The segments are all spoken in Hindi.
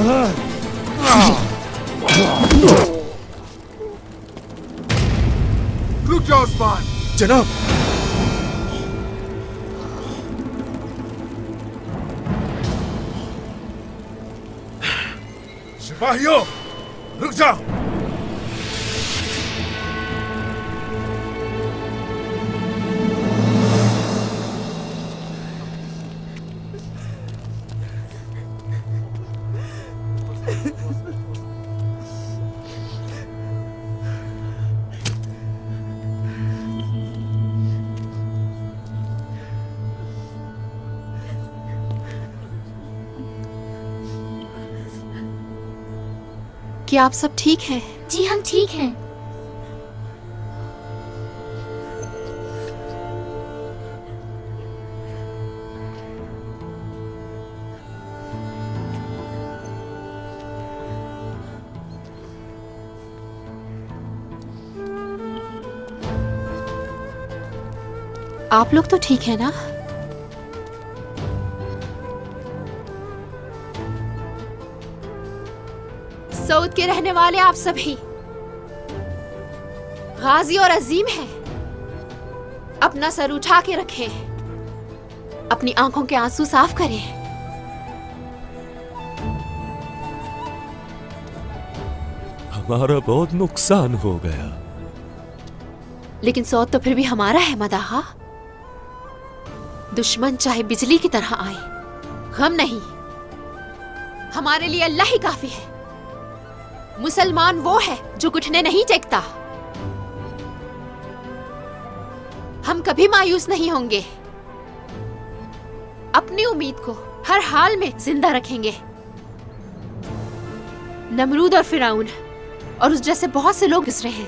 रुक जाओ उस्मान। जनाब, सिपाहियों, रुक जाओ। क्या आप सब ठीक हैं? जी हम ठीक हैं। आप लोग तो ठीक है ना? सऊद के रहने वाले आप सभी गाजी और अजीम हैं। अपना सर उठा के रखें, अपनी आंखों के आंसू साफ करें। हमारा बहुत नुकसान हो गया, लेकिन सऊद तो फिर भी हमारा है मदाहा। दुश्मन चाहे बिजली की तरह आए, गम नहीं, हमारे लिए अल्लाह ही काफी है। मुसलमान वो है जो घुटने नहीं टेकता। हम कभी मायूस नहीं होंगे, अपनी उम्मीद को हर हाल में जिंदा रखेंगे। नमरूद और फिराउन और उस जैसे बहुत से लोग गुजरे हैं,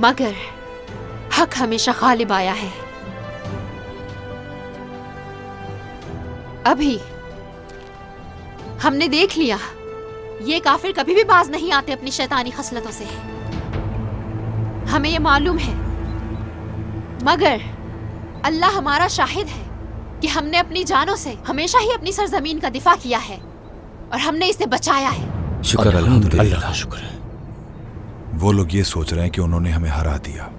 मगर हक हमेशा गालिब आया है। अभी हमने देख लिया, ये काफिर कभी भी बाज नहीं आते अपनी शैतानी खसलतों से। हमें ये मालूम है, मगर अल्लाह हमारा शाहिद है कि हमने अपनी जानों से हमेशा ही अपनी सरजमीन का दिफा किया है और हमने इसे बचाया है। शुक्र अल्हम्दुलिल्लाह। अल्लाह का शुक्र है। वो लोग ये सोच रहे हैं कि उन्होंने हमें हरा दिया।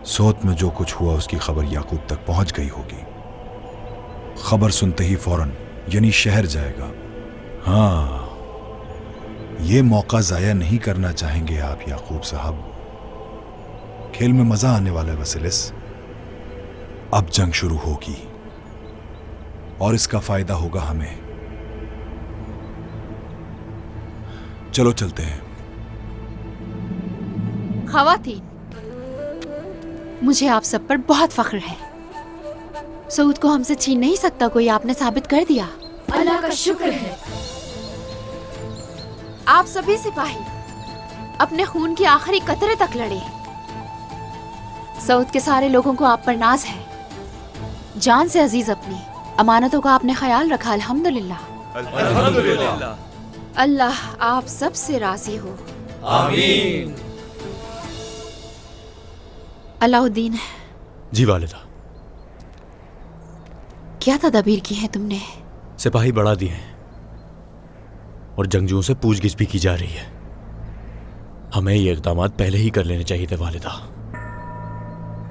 सौत में जो कुछ हुआ उसकी खबर याकूब तक पहुंच गई होगी। खबर सुनते ही फौरन यानी शहर जाएगा। हाँ, ये मौका जाया नहीं करना चाहेंगे आप याकूब साहब। खेल में मजा आने वाला है वसीलिस। अब जंग शुरू होगी और इसका फायदा होगा हमें। चलो चलते हैं। खवातीन, मुझे आप सब पर बहुत फख्र है। सऊद को हमसे छीन नहीं सकता कोई, आपने साबित कर दिया। अल्लाह का शुक्र है। आप सभी सिपाही अपने खून की आखिरी कतरे तक लड़े। सऊद के सारे लोगों को आप पर नाज है। जान से अजीज अपनी अमानतों का आपने ख्याल रखा। अल्हम्दुलिल्लाह। अल्हम्दुलिल्लाह। अल्लाह आप सब से राजी हो। आमीन। अलाउद्दीन, जी वालिदा। क्या तदबीर की है तुमने? सिपाही बढ़ा दिए हैं और जंगजुओं से पूछगिछ भी की जा रही है। हमें ये इक़दाम पहले ही कर लेने चाहिए थे वालिदा।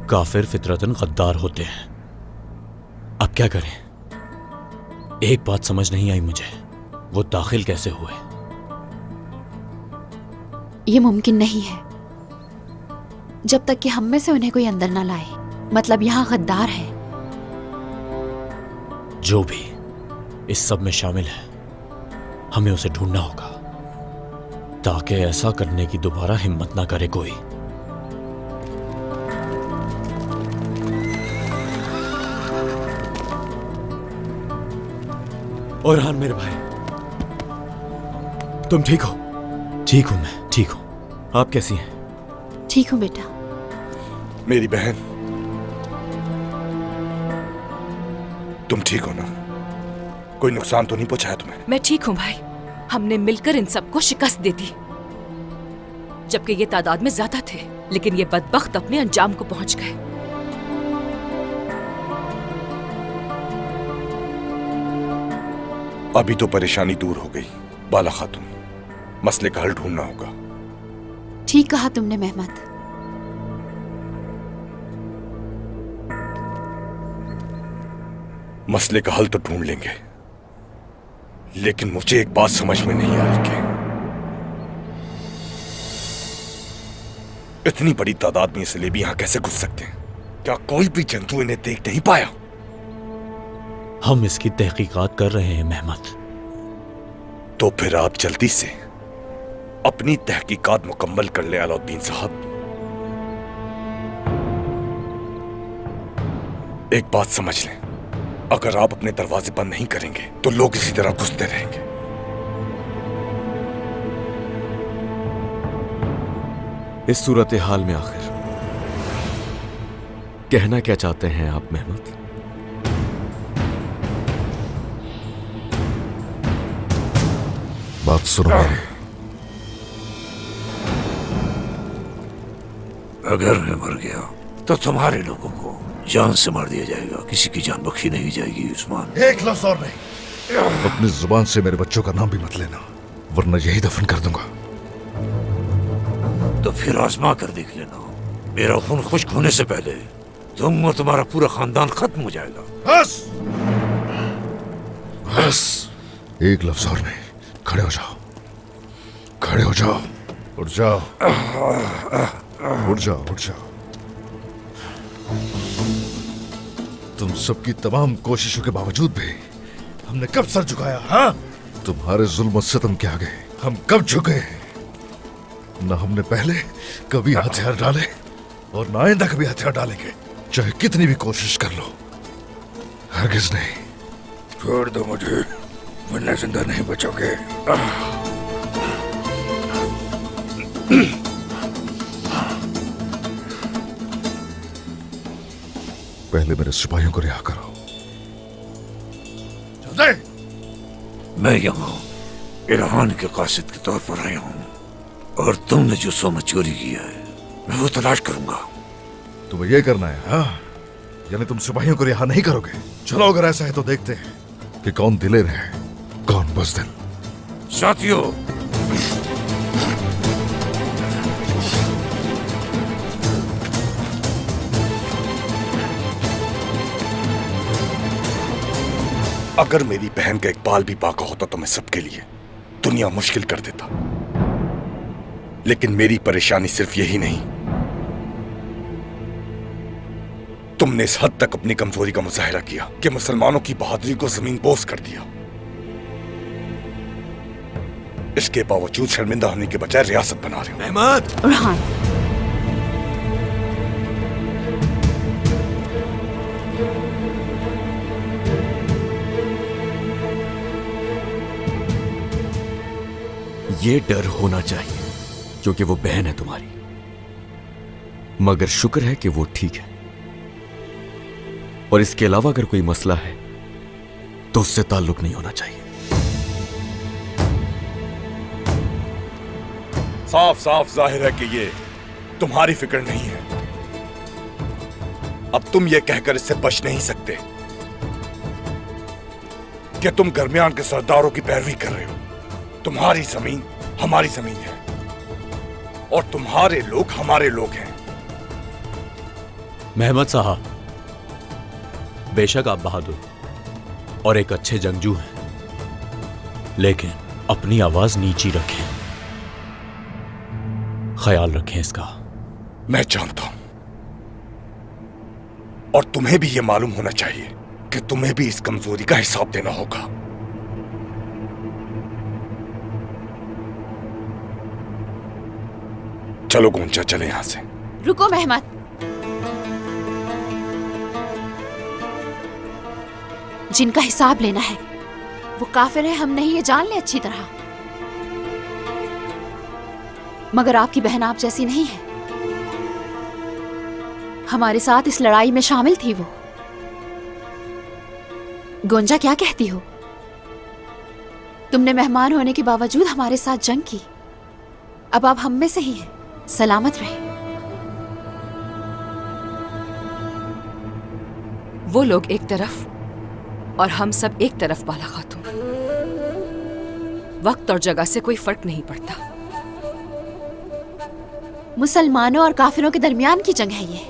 काफिर फितरतन गद्दार होते हैं। अब क्या करें? एक बात समझ नहीं आई मुझे, वो दाखिल कैसे हुए? ये मुमकिन नहीं है जब तक कि हम में से उन्हें कोई अंदर ना लाए। मतलब यहाँ गद्दार है। जो भी इस सब में शामिल है, हमें उसे ढूंढना होगा ताकि ऐसा करने की दोबारा हिम्मत ना करे कोई। और हान मेरे भाई, तुम ठीक हो? ठीक हूं, मैं ठीक हूं। आप कैसी हैं? ठीक हूँ बेटा। मेरी बहन, तुम ठीक हो ना? कोई नुकसान तो नहीं पहुंचाया तुम्हें? मैं ठीक हूँ भाई। हमने मिलकर इन सबको शिकस्त दे दी, जबकि ये तादाद में ज्यादा थे, लेकिन ये बदबख्त अपने अंजाम को पहुंच गए। अभी तो परेशानी दूर हो गई बाला खातून, मसले का हल ढूंढना होगा। ठीक कहा तुमने मेहमत। मसले का हल तो ढूंढ लेंगे, लेकिन मुझे एक बात समझ में नहीं आ रही कि इतनी बड़ी तादाद में ये सलेबी यहां कैसे घुस सकते हैं? क्या कोई भी जंतु इन्हें देख नहीं पाया? हम इसकी तहकीकात कर रहे हैं मेहमत। तो फिर आप जल्दी से अपनी तहकीकात मुकम्मल कर ले अलाउद्दीन साहब। एक बात समझ लें, अगर आप अपने दरवाजे बंद नहीं करेंगे तो लोग इसी तरह घुसते रहेंगे। इस सूरत हाल में आखिर कहना क्या चाहते हैं आप मेहमत? बात सुनो मेरी। अगर मैं मर गया तो तुम्हारे लोगों को जान से मार दिया जाएगा, किसी की जान बख्शी नहीं जाएगी उस्मान। एक लफ्ज और नहीं। अपनी जुबान से मेरे बच्चों का नाम भी मत लेना, वरना यही दफन कर दूंगा। तो फिर आजमा कर देख लेना, मेरा खून खुश्क होने से पहले तुम और तुम्हारा पूरा खानदान खत्म हो जाएगा। बस बस, एक लफ्ज और नहीं। खड़े हो जाओ, खड़े हो जाओ, उठ जाओ, उठ जाओ, उठ जाओ। तुम सबकी तमाम कोशिशों के बावजूद भी हमने कब सर झुकाया? हाँ, तुम्हारे जुल्म और सितम के आगे हम कब झुके? न हमने पहले कभी हथियार डाले और न आइंदा कभी हथियार डालेंगे, चाहे कितनी भी कोशिश कर लो। हरगिज नहीं। छोड़ दो मुझे, वरना जिंदा नहीं बचोगे। पहले मेरे सिपाहियों को रिहा करो। मैं यहाँ इरहान के कासिद के तौर पर आया हूँ, और तुमने जो सोना चोरी किया है मैं वो तलाश करूंगा। तुम्हें ये करना है? हाँ, यानी तुम सिपाहियों को रिहा नहीं करोगे? चलो, अगर ऐसा है तो देखते हैं कि कौन दिलेर है, कौन बुज़दिल। साथियों, अगर मेरी बहन का एक बाल भी बाका होता तो मैं सबके लिए दुनिया मुश्किल कर देता। लेकिन मेरी परेशानी सिर्फ यही नहीं, तुमने इस हद तक अपनी कमजोरी का मुजाहिरा किया कि मुसलमानों की बहादुरी को जमीन बोस कर दिया। इसके बावजूद शर्मिंदा होने के बजाय रियासत बना रहे हो। मेहमत! उरहान, ये डर होना चाहिए क्योंकि वो बहन है तुम्हारी, मगर शुक्र है कि वो ठीक है। और इसके अलावा अगर कोई मसला है तो उससे ताल्लुक नहीं होना चाहिए। साफ साफ जाहिर है कि ये तुम्हारी फिक्र नहीं है। अब तुम ये कहकर इससे बच नहीं सकते कि तुम दरमियान के सरदारों की पैरवी कर रहे हो। तुम्हारी जमीन हमारी जमीन है और तुम्हारे लोग हमारे लोग हैं। मेहमत साहब, बेशक आप बहादुर और एक अच्छे जंगजू हैं, लेकिन अपनी आवाज नीची रखें, ख्याल रखें इसका। मैं जानता हूं, और तुम्हें भी यह मालूम होना चाहिए कि तुम्हें भी इस कमजोरी का हिसाब देना होगा। चलो गोंचा, चले यहां से। रुको मेहमत, जिनका हिसाब लेना है वो काफिर है, हम नहीं, ये जान ले अच्छी तरह। मगर आपकी बहन आप जैसी नहीं है। हमारे साथ इस लड़ाई में शामिल थी वो। गोंजा, क्या कहती हो? तुमने मेहमान होने के बावजूद हमारे साथ जंग की, अब आप हम में से ही हैं। सलामत रहे। वो लोग एक तरफ और हम सब एक तरफ, बाला खातून। वक्त और जगह से कोई फर्क नहीं पड़ता। मुसलमानों और काफिरों के दरमियान की जंग है ये।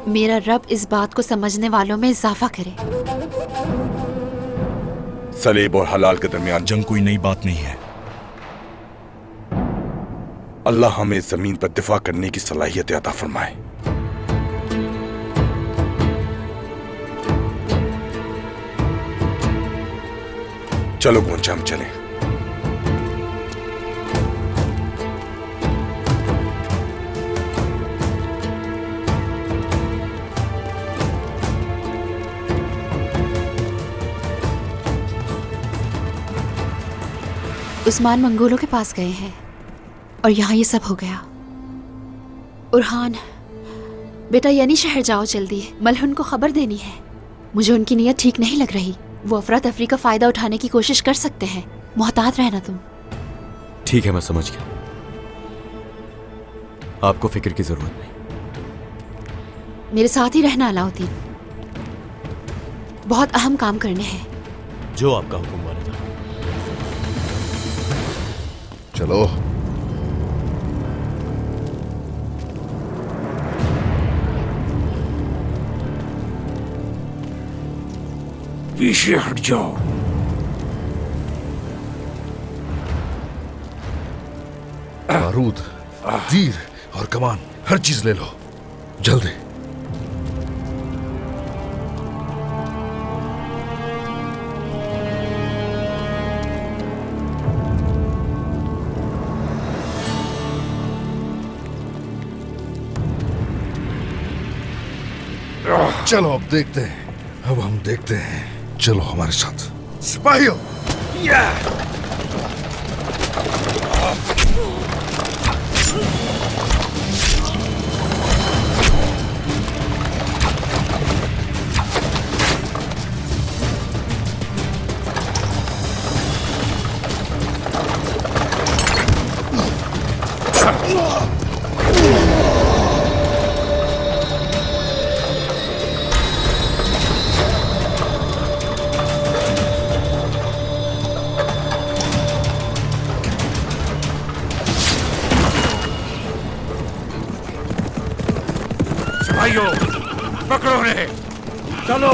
मेरा रब इस बात को समझने वालों में इजाफा करे। सलेब और हलाल के दरमियान जंग कोई नई बात नहीं है। अल्लाह हमें जमीन पर दिफा करने की सलाहियत अता फरमाए। चलो गोंचा, हम चलें। उस्मान मंगोलों के पास गए हैं और यहाँ ये सब हो गया। उरहान बेटा, यानी शहर जाओ जल्दी, मलहुन को खबर देनी है। मुझे उनकी नीयत ठीक नहीं लग रही। वो अफरा तफरी का फायदा उठाने की कोशिश कर सकते हैं। मोहतात रहना तुम। ठीक है, मैं समझ गया। आपको फिक्र की जरूरत नहीं। मेरे साथ ही रहना अलाउद्दीन। बहुत अहम काम करने हैं। जो आपका हुक्म वालिदा। चलो। पीछे हट जाओ। बारूद, तीर और कमान, हर चीज ले लो, जल्दी। चलो अब देखते हैं। अब हम देखते हैं। चलो हमारे साथ सिपाहियों। सिपाहियों, पकड़ो उन्हें। चलो।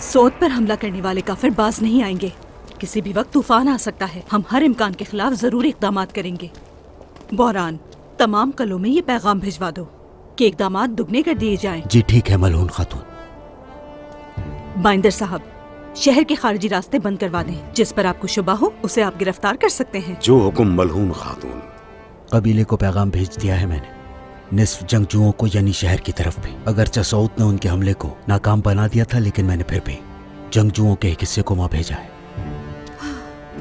सोद पर हमला करने वाले काफिर बाज नहीं आएंगे। किसी भी वक्त तूफान आ सकता है। हम हर इम्कान के खिलाफ जरूर इकदाम करेंगे। बहरान, तमाम कलों में ये पैगाम भिजवा दो कि इकदाम दुगने कर दिए जाएं। जी ठीक है मलहून खातून। बाइंदर साहब, शहर के खारिजी रास्ते बंद करवा दें। जिस पर आपको शुबा हो उसे आप गिरफ्तार कर सकते हैं। जो हुक्म मलहून खातून। कबीले को पैगाम भेज दिया है मैंने, निस्फ जंगजुओं को यानी शहर की तरफ भी। अगरचे सऊद ने उनके हमले को नाकाम बना दिया था, लेकिन मैंने फिर भी जंगजुओं के एक हिस्से को वहां भेजा है।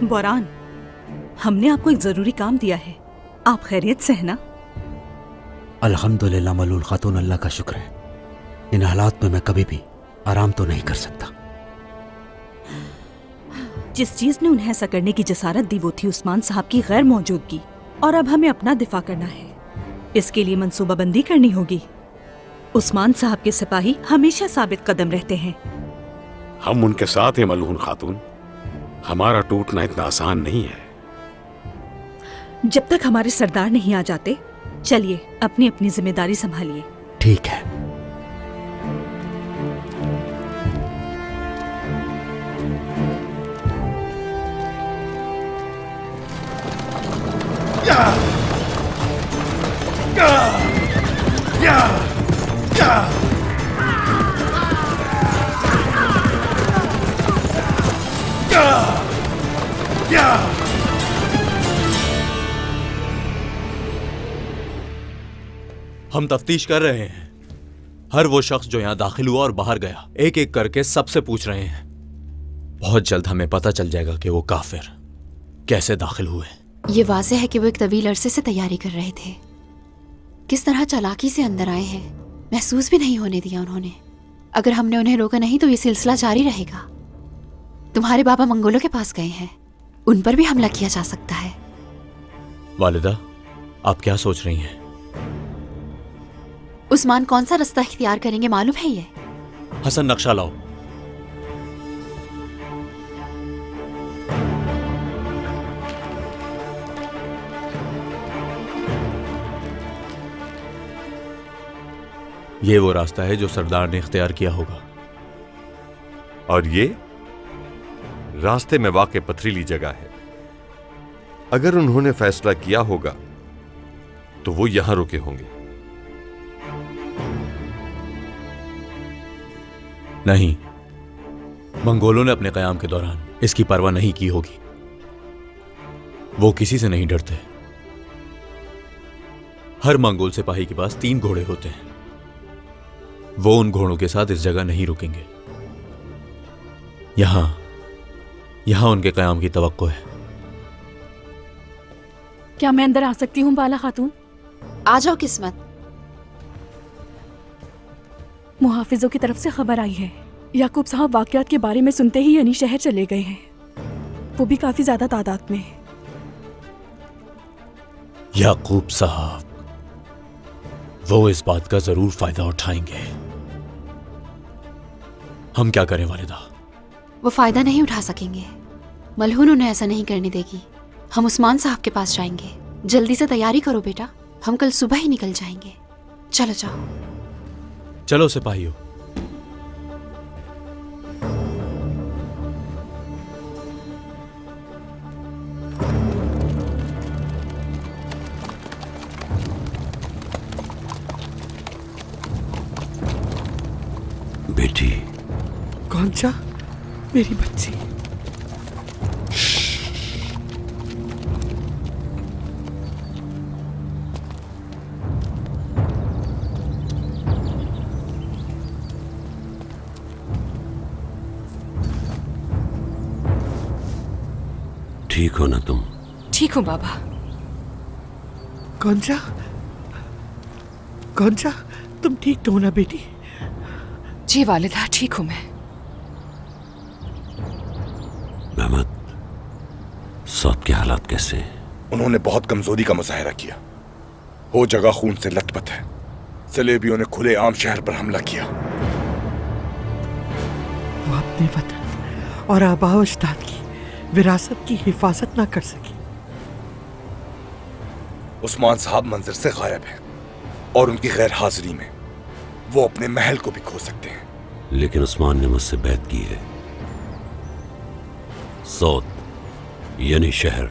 बहरान, हमने आपको एक जरूरी काम दिया है। आप खैरियत से है ना? अल्हम्दुलिल्लाह मलून खातून, अल्लाह का शुक्र है। इन हालात में मैं कभी भी आराम तो नहीं कर सकता। जिस चीज ने उन्हें ऐसा करने की जसारत दी वो थी उस्मान साहब की गैर मौजूदगी, और अब हमें अपना दिफा करना है। इसके लिए मंसूबाबंदी करनी होगी। उस्मान साहब के सिपाही हमेशा साबित कदम रहते हैं। हम उनके साथ हैं मलहून खातून। हमारा टूटना इतना आसान नहीं है। जब तक हमारे सरदार नहीं आ जाते, चलिए अपनी अपनी जिम्मेदारी संभालिए। ठीक है। हम तफ्तीश कर रहे हैं। हर वो शख्स जो यहां दाखिल हुआ और बाहर गया, एक एक करके सबसे पूछ रहे हैं। बहुत जल्द हमें पता चल जाएगा कि वो काफिर कैसे दाखिल हुए। ये वाज़ेह है कि वो एक तवील अरसे से तैयारी कर रहे थे। किस तरह चालाकी से अंदर आए हैं, महसूस भी नहीं होने दिया उन्होंने। अगर हमने उन्हें रोका नहीं तो ये सिलसिला जारी रहेगा। तुम्हारे बाबा मंगोलों के पास गए हैं, उन पर भी हमला किया जा सकता है। वालिदा, आप क्या सोच रही हैं? उस्मान कौन सा रास्ता इख्तियार करेंगे मालूम है ये? हसन, नक्शा लाओ। ये वो रास्ता है जो सरदार ने इख्तियार किया होगा। और ये रास्ते में वाक़े पथरीली जगह है। अगर उन्होंने फैसला किया होगा तो वो यहां रुके होंगे। नहीं, मंगोलों ने अपने कयाम के दौरान इसकी परवाह नहीं की होगी। वो किसी से नहीं डरते। हर मंगोल सिपाही के पास 3 घोड़े होते हैं। वो उन घोड़ों के साथ इस जगह नहीं रुकेंगे। यहां उनके कयाम की तवक्को है। क्या मैं अंदर आ सकती हूँ बाला खातून? आ जाओ किस्मत। मुहाफिजों की तरफ से खबर आई है, याकूब साहब वाकयात के बारे में सुनते ही यानी शहर चले गए हैं, वो भी काफी ज्यादा तादाद में। याकूब साहब वो इस बात का जरूर फायदा उठाएंगे। हम क्या करें वालिदा? वो फायदा नहीं उठा सकेंगे। मलहून उन्हें ऐसा नहीं करने देगी। हम उस्मान साहब के पास जाएंगे। जल्दी से तैयारी करो बेटा, हम कल सुबह ही निकल जाएंगे। चलो जाओ। चलो सिपाहियों। बेटी। कौन सा? मेरी बच्ची। ठीक हो ना तुम? ठीक हूँ बाबा। कौन सा? तुम ठीक तो हो ना बेटी? जी वालिदा, ठीक हूँ मैं। मेहमद, सौद के हालात कैसे हैं? उन्होंने बहुत कमजोरी का मुजाहरा किया। वो जगह खून से लथपथ है। सलेबियों ने खुले आम शहर पर हमला किया। वो अपने वतन और आबा अजदाद की विरासत की हिफाजत ना कर सकी। उस्मान साहब मंजर से गायब हैं और उनकी गैर हाजिरी में वो अपने महल को भी खो सकते हैं। लेकिन उस्मान ने मुझसे बैत की है। सौद यानी शहर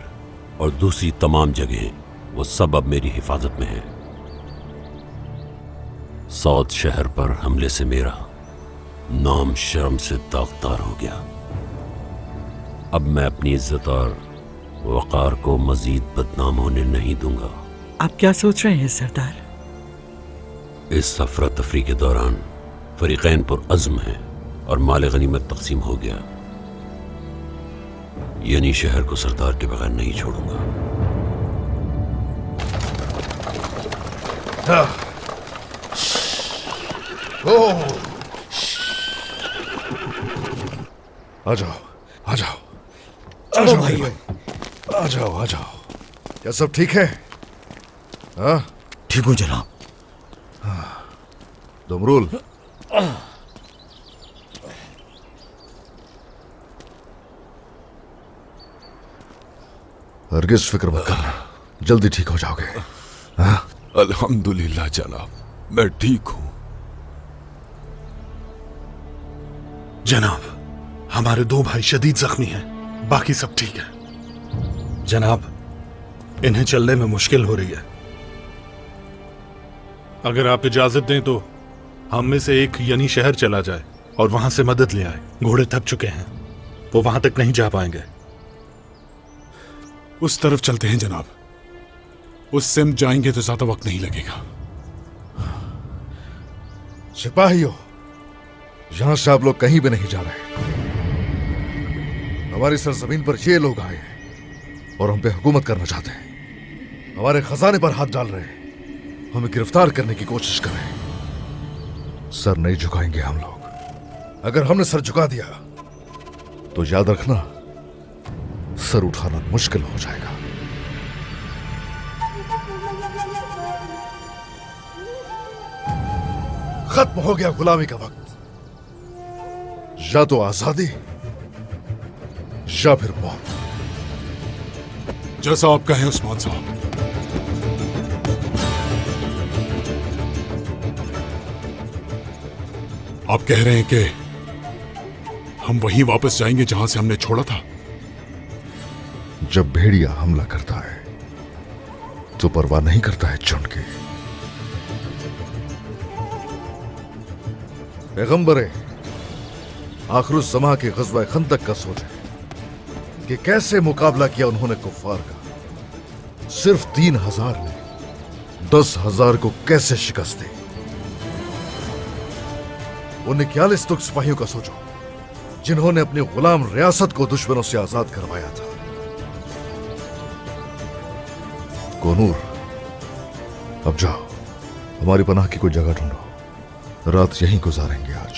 और दूसरी तमाम जगहें, वो सब अब मेरी हिफाजत में है। सौद शहर पर हमले से मेरा नाम शर्म से दागदार हो गया। अब मैं अपनी इज्जत और वक़ार को मजीद बदनाम होने नहीं दूंगा। आप क्या सोच रहे हैं सरदार? इस अफरा तफरी के दौरान फरीक़ैन पर अज़्म है और माल गनीमत तकसीम हो गया। यानी शहर को सरदार के बगैर नहीं छोड़ूंगा। आ जाओ, आ जाओ, चलो भाई। आ जाओ, आ जाओ। क्या सब ठीक है? हाँ, ठीक हूँ जनाब। दुमरुल, हरगिज फिक्र मत करना, जल्दी ठीक हो जाओगे। हाँ? अल्हम्दुलिल्लाह जनाब, मैं ठीक हूं। जनाब, हमारे 2 भाई शदीद जख्मी हैं, बाकी सब ठीक है। जनाब, इन्हें चलने में मुश्किल हो रही है। अगर आप इजाजत दें तो हम में से एक यानी शहर चला जाए और वहां से मदद ले आए। घोड़े थक चुके हैं, वो वहां तक नहीं जा पाएंगे। उस तरफ चलते हैं जनाब। उस सिम जाएंगे तो ज्यादा वक्त नहीं लगेगा। सिपाहियों, यहां से आप लोग कहीं भी नहीं जा रहे। हमारी सरजमीन पर ये लोग आए हैं और हम पे हुकूमत करना चाहते हैं। हमारे खजाने पर हाथ डाल रहे हैं, हमें गिरफ्तार करने की कोशिश कर रहे हैं। सर नहीं झुकाएंगे हम लोग। अगर हमने सर झुका दिया तो याद रखना, सर उठाना मुश्किल हो जाएगा। खत्म हो गया गुलामी का वक्त। या तो आजादी या फिर मौत। जैसा आप कहें उस्मान साहब। आप कह रहे हैं कि हम वहीं वापस जाएंगे जहां से हमने छोड़ा था। जब भेड़िया हमला करता है तो परवाह नहीं करता है झुंड की। पैगंबरे आखिरुज़्ज़मा के ग़ज़वा खंदक का सोचे कि कैसे मुकाबला किया उन्होंने कुफ्फार का। सिर्फ 3000 ने 10,000 को कैसे शिकस्त दी। उन 41 तुर्क सिपाहियों का सोचो जिन्होंने अपनी गुलाम रियासत को दुश्मनों से आजाद करवाया था। कोनूर, अब जाओ, हमारी पनाह की कोई जगह ढूंढो। रात यहीं गुजारेंगे आज।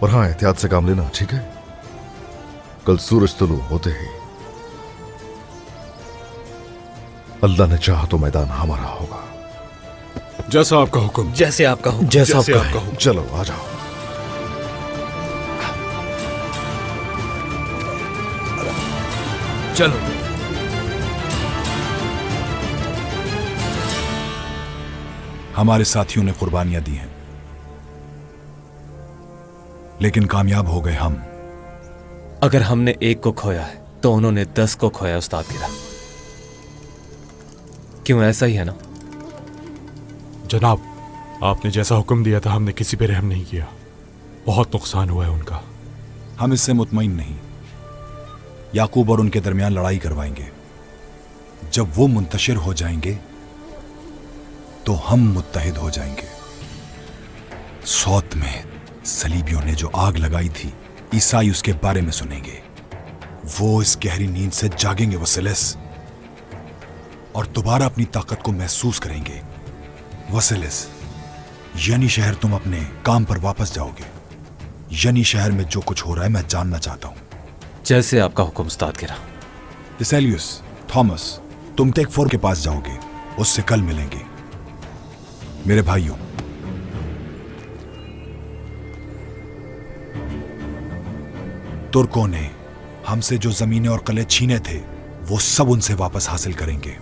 और हाँ, एहतियात से काम लेना, ठीक है? कल सूरज तुलू होते ही अल्लाह ने चाहा तो मैदान हमारा होगा। जैसा आपका हुक्म। जैसे आपका हुक्म। जैसे आपका हुक्म। चलो आ जाओ। चलो। हमारे साथियों ने कुर्बानियां दी हैं, लेकिन कामयाब हो गए हम। अगर हमने एक को खोया है तो उन्होंने 10 को खोया उस्ताद गिरा। क्यों, ऐसा ही है ना? जनाब, आपने जैसा हुक्म दिया था हमने किसी पे रहम नहीं किया। बहुत नुकसान हुआ है उनका। हम इससे मुतमईन नहीं। याकूब और उनके दरमियान लड़ाई करवाएंगे। जब वो मुंतशिर हो जाएंगे तो हम मुत्तहिद हो जाएंगे। सौत में सलीबियों ने जो आग लगाई थी, ईसाई उसके बारे में सुनेंगे। वो इस गहरी नींद से जागेंगे वसीलिस, और दोबारा अपनी ताकत को महसूस करेंगे। वसीलिस, यनी शहर तुम अपने काम पर वापस जाओगे। यनी शहर में जो कुछ हो रहा है मैं जानना चाहता हूं। जैसे आपका हुक्म उस्ताद गिरा। टिसेलियस, थॉमस, तुम टेक 4 के पास जाओगे। उससे कल मिलेंगे। मेरे भाइयों, तुर्कों ने हमसे जो जमीनें और कले छीने थे वो सब उनसे वापस हासिल करेंगे।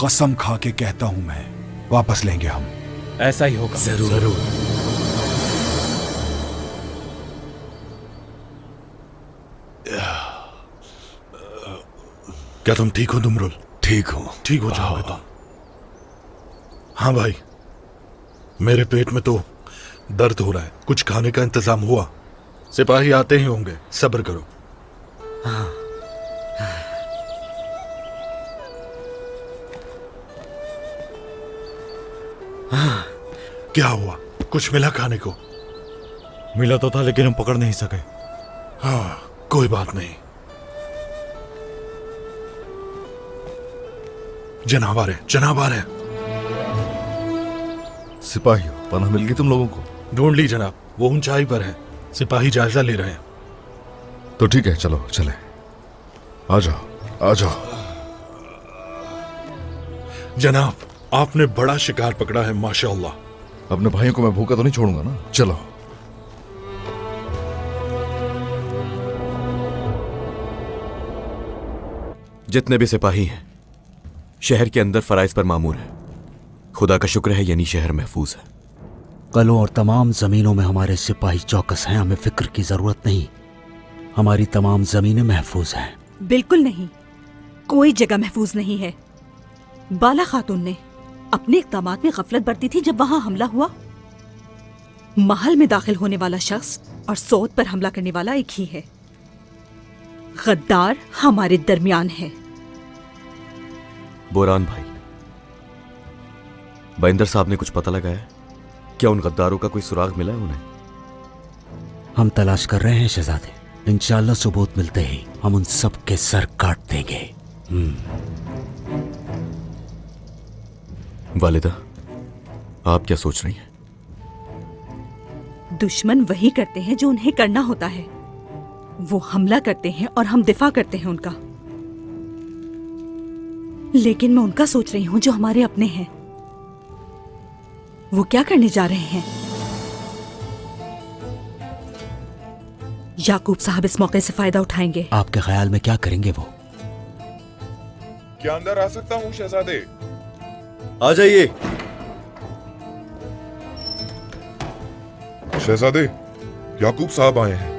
कसम खा के कहता हूं मैं, वापस लेंगे हम। ऐसा ही होगा। जरूर, जरूर। क्या तुम ठीक हो दुमरुल? ठीक हो। ठीक हो जाओगे तुम? हाँ भाई, मेरे पेट में तो दर्द हो रहा है। कुछ खाने का इंतजाम हुआ? सिपाही आते ही होंगे, सब्र करो। हाँ। हाँ। क्या हुआ? कुछ मिला खाने को? मिला तो था लेकिन हम पकड़ नहीं सके। हाँ, कोई बात नहीं। जनाब आ रहे, जनाब आ रहे। सिपाहियों, पनाह मिल गई तुम लोगों को? ढूंढ ली जनाब, वो ऊंचाई पर है। सिपाही जायजा ले रहे हैं। तो ठीक है, चलो चले। आ जाओ, आ जाओ। जनाब, आपने बड़ा शिकार पकड़ा है, माशाअल्लाह। अपने भाइयों को मैं भूखा तो नहीं छोड़ूंगा ना। चलो। जितने भी सिपाही हैं शहर के अंदर फराइज पर मामूर है। खुदा का शुक्र है यानी शहर महफूज है। कलों और तमाम जमीनों में हमारे सिपाही चौकस हैं। हमें फिक्र की जरूरत नहीं। हमारी तमाम जमीनें महफूज हैं। बिल्कुल नहीं, कोई जगह महफूज नहीं है। बाला खातून ने अपने इक़दामात में गफलत बरती थी जब वहां हमला हुआ। महल में दाखिल होने वाला शख्स और सौद पर हमला करने वाला एक ही है। गद्दार हमारे दरमियान है। बोरान भाई, बैंदर साहब ने कुछ पता लगाया? क्या उन गद्दारों का कोई सुराग मिला है उन्हें? हम तलाश कर रहे हैं शहजादे। इंशाअल्लाह सबूत मिलते ही हम उन सब के सर काट देंगे। वालिदा, आप क्या सोच रही हैं? दुश्मन वही करते हैं जो उन्हें करना होता है। वो हमला करते हैं और हम दिफा करते हैं उनका। लेकिन मैं उनका सोच रही हूं जो हमारे अपने हैं। वो क्या करने जा रहे हैं? याकूब साहब इस मौके से फायदा उठाएंगे। आपके ख्याल में क्या करेंगे वो? क्या अंदर आ सकता हूँ शहजादे? आ जाइए। शहजादे, याकूब साहब आए हैं।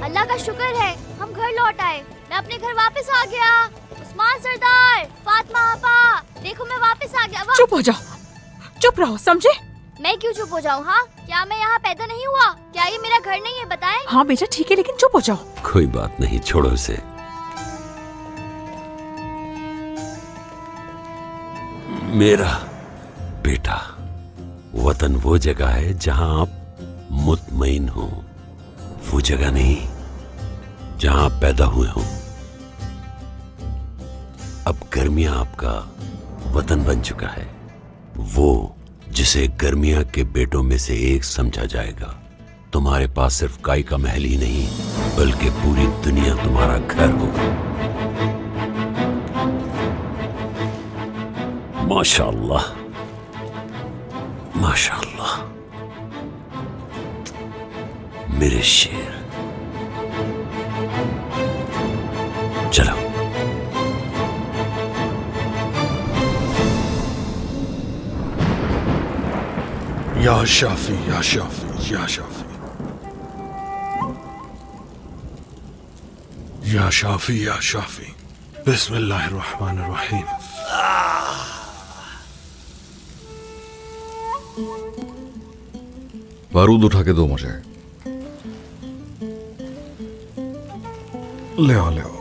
अल्लाह का शुक्र है हम घर लौट आए। मैं अपने घर वापस आ गया। उस्मान सरदार, फातिमा आपा, देखो मैं वापस आ गया। चुप हो जाओ, चुप रहो, समझे? मैं क्यों चुप हो जाऊँ? हाँ, क्या मैं यहाँ पैदा नहीं हुआ? क्या ये मेरा घर नहीं है? बताएं। हाँ बेटा ठीक है, लेकिन चुप हो जाओ। कोई बात नहीं, छोड़ो इसे। मेरा बेटा, वतन वो जगह है जहां आप मुतमईन हो, वो जगह नहीं जहां आप पैदा हुए हो। अब गर्मियां आपका वतन बन चुका है, वो जिसे गर्मियां के बेटों में से एक समझा जाएगा। तुम्हारे पास सिर्फ काई का महल ही नहीं, बल्कि पूरी दुनिया तुम्हारा घर होगा। माशाअल्लाह, माशाअल्लाह, मेरे शेर। चलो। या शाफी, या शाफी, या शाफी, या शाफी, या शाफी। बिस्मिल्लाहिर्रहमानिर्रहीम। बारूद उठा के दो मुझे। ले आओ, ले आओ।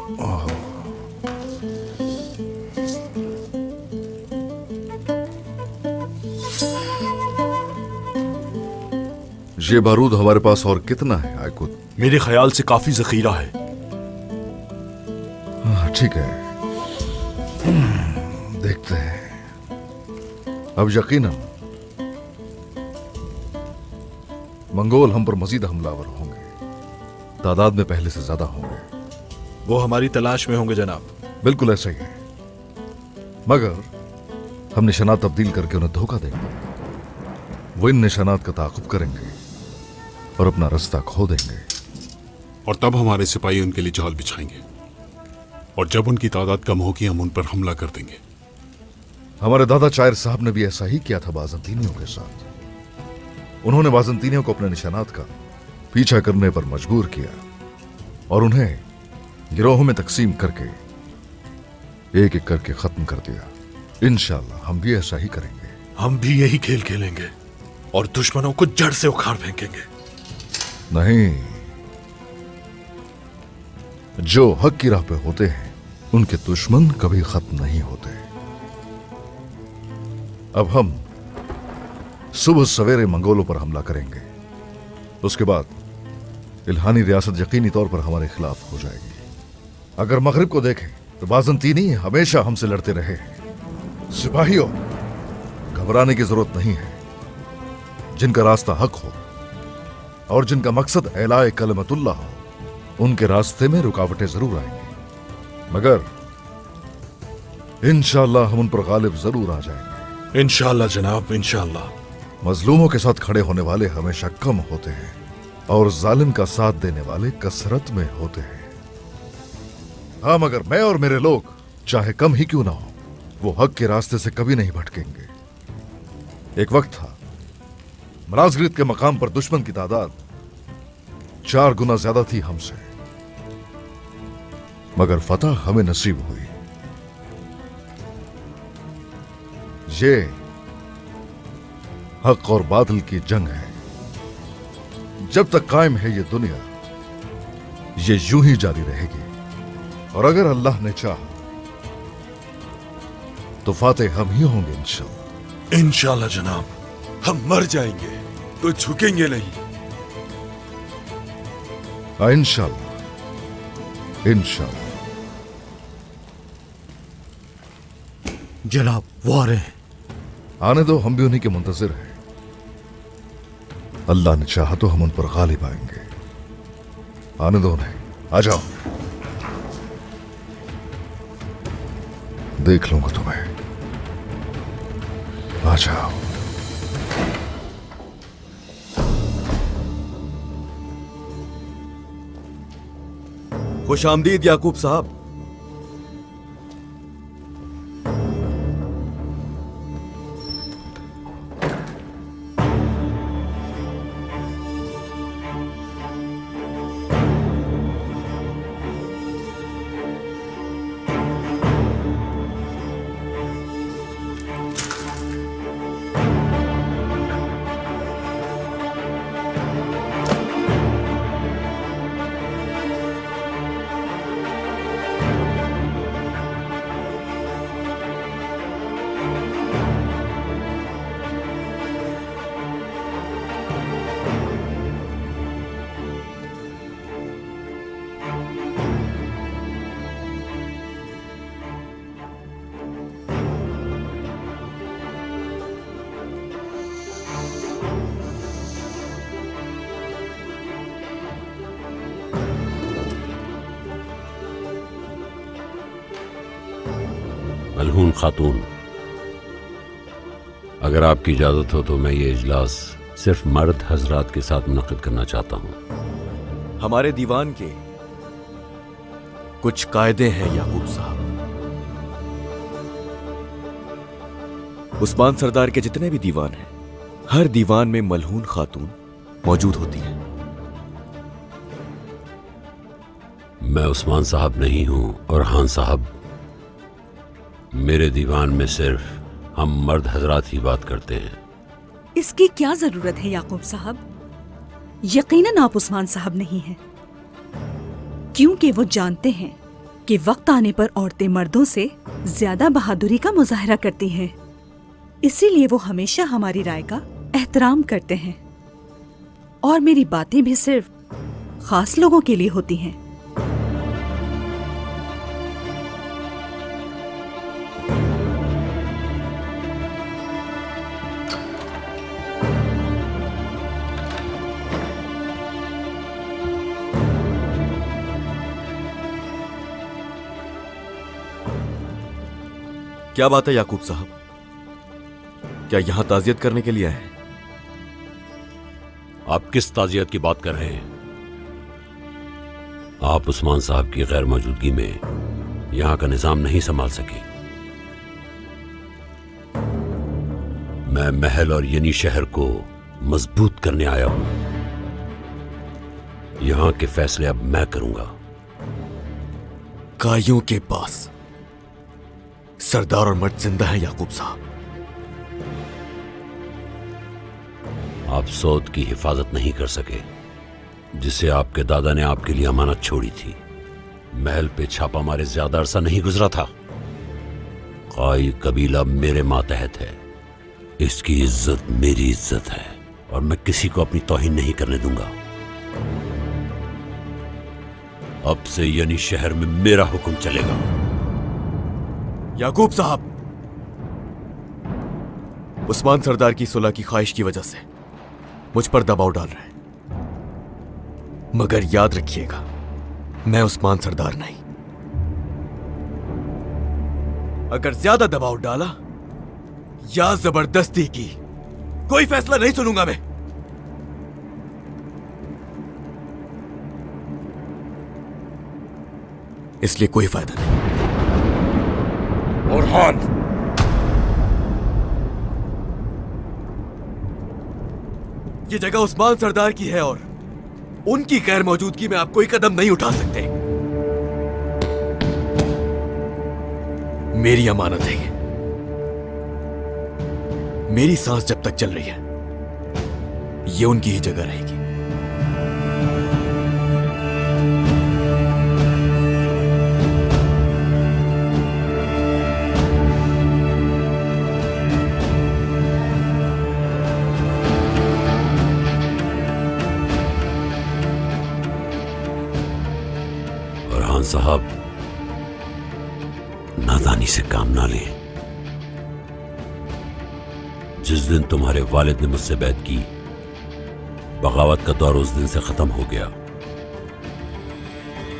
ये बारूद हमारे पास और कितना है आयकुत? मेरे ख्याल से काफी जखीरा है। ठीक है, देखते हैं। अब यकीनन मंगोल हम पर मजीद हमलावर होंगे, तादाद में पहले से ज्यादा होंगे। वो हमारी तलाश में होंगे जनाब। बिल्कुल ऐसा ही है, मगर हम निशानात तब्दील करके उन्हें धोखा देंगे। वो इन निशानात का ताक़ुब करेंगे और अपना रास्ता खो देंगे। और तब हमारे सिपाही उनके लिए जाल बिछाएंगे, और जब उनकी तादाद कम होगी हम उन पर हमला कर देंगे। हमारे दादा चायर साहब ने भी ऐसा ही किया था बाज़ंतीनियों के साथ। उन्होंने बाज़ंतीनियों को अपने निशानात का पीछा करने पर मजबूर किया और उन्हें गिरोहों में तकसीम करके एक एक करके खत्म कर दिया। इंशाअल्लाह हम भी ऐसा ही करेंगे। हम भी यही खेल खेलेंगे और दुश्मनों को जड़ से उखाड़ फेंकेंगे। नहीं, जो हक की राह पे होते हैं उनके दुश्मन कभी खत्म नहीं होते। अब हम सुबह सवेरे मंगोलों पर हमला करेंगे। उसके बाद इल्हानी रियासत यकीनी तौर पर हमारे खिलाफ हो जाएगी। अगर मगरिब को देखें तो बाज़ंतीनी हमेशा हमसे लड़ते रहे हैं। सिपाहियों, घबराने की जरूरत नहीं है। जिनका रास्ता हक हो और जिनका मकसद एलाए कलमतुल्लाह हो, उनके रास्ते में रुकावटें जरूर आएंगी, मगर इंशाअल्लाह हम उन पर गालिब जरूर आ जाएंगे। इंशाअल्लाह जनाब, इंशाअल्लाह। मजलूमों के साथ खड़े होने वाले हमेशा कम होते हैं और जालिम का साथ देने वाले कसरत में होते हैं। हाँ, मगर मैं और मेरे लोग चाहे कम ही क्यों ना हो, वो हक के रास्ते से कभी नहीं भटकेंगे। एक वक्त था मराजगिरत के मकाम पर दुश्मन की तादाद 4 गुना ज्यादा थी हमसे, मगर फतह हमें नसीब हुई। ये हक और बातिल की जंग है। जब तक कायम है ये दुनिया, ये यूं ही जारी रहेगी। और अगर अल्लाह ने चाहा तो फातेह हम ही होंगे इंशाअल्लाह। इंशाअल्लाह जनाब, हम मर जाएंगे तो झुकेंगे नहीं। इंशाअल्लाह, इंशाअल्लाह। जनाब, वो आ रहे हैं। आने दो, हम भी उन्हीं के मुंतजिर हैं। अल्लाह ने चाहा तो हम उन पर गालिब आएंगे। आने दो उन्हें। आ जाओ, देख लूंगा तुम्हें। आ जाओ। खुश आमदीद याकूब साहब। मलहून खातून, अगर आपकी इजाजत हो तो मैं ये इजलास सिर्फ मर्द हजरात के साथ मुनक्किद करना चाहता हूं। हमारे दीवान के कुछ कायदे हैं याकूब साहब। उस्मान सरदार के जितने भी दीवान हैं, हर दीवान में मलहून खातून मौजूद होती है। मैं उस्मान साहब नहीं हूं और हान साहब, मेरे दीवान में सिर्फ हम मर्द हजरात ही बात करते हैं। इसकी क्या जरूरत है याकूब साहब? यकीनन आप उस्मान साहब नहीं हैं, क्योंकि वो जानते हैं कि वक्त आने पर औरतें मर्दों से ज्यादा बहादुरी का मुजाहरा करती हैं। इसीलिए वो हमेशा हमारी राय का एहतराम करते हैं और मेरी बातें भी सिर्फ खास लोगों के लिए होती हैं। क्या बात है याकूब साहब? क्या यहां ताजियत करने के लिए आए हैं? आप किस ताजियत की बात कर रहे हैं? आप उस्मान साहब की गैर मौजूदगी में यहां का निजाम नहीं संभाल सके। मैं महल और यनी शहर को मजबूत करने आया हूं। यहां के फैसले अब मैं करूंगा। काइयों के पास सरदार और मर्द जिंदा है याकूब साहब। आप सौद की हिफाजत नहीं कर सके जिसे आपके दादा ने आपके लिए अमानत छोड़ी थी। महल पे छापा मारे ज्यादा अरसा नहीं गुजरा था। काई कबीला मेरे मातहत है। इसकी इज्जत मेरी इज्जत है और मैं किसी को अपनी तौहीन नहीं करने दूंगा। अब से यानी शहर में मेरा हुक्म चलेगा। याकूब साहब, उस्मान सरदार की सुलह की ख्वाहिश की वजह से मुझ पर दबाव डाल रहे हैं, मगर याद रखिएगा, मैं उस्मान सरदार नहीं। अगर ज्यादा दबाव डाला या जबरदस्ती की, कोई फैसला नहीं सुनूंगा मैं। इसलिए कोई फायदा नहीं। बुरहान, ये जगह उस्मान सरदार की है और उनकी गैर मौजूदगी में आप कोई कदम नहीं उठा सकते। मेरी अमानत है ये। मेरी सांस जब तक चल रही है, ये उनकी ही जगह रहेगी। साहब, नादानी से काम ना लें। जिस दिन तुम्हारे वालिद ने मुझसे बैत की, बगावत का दौर उस दिन से खत्म हो गया।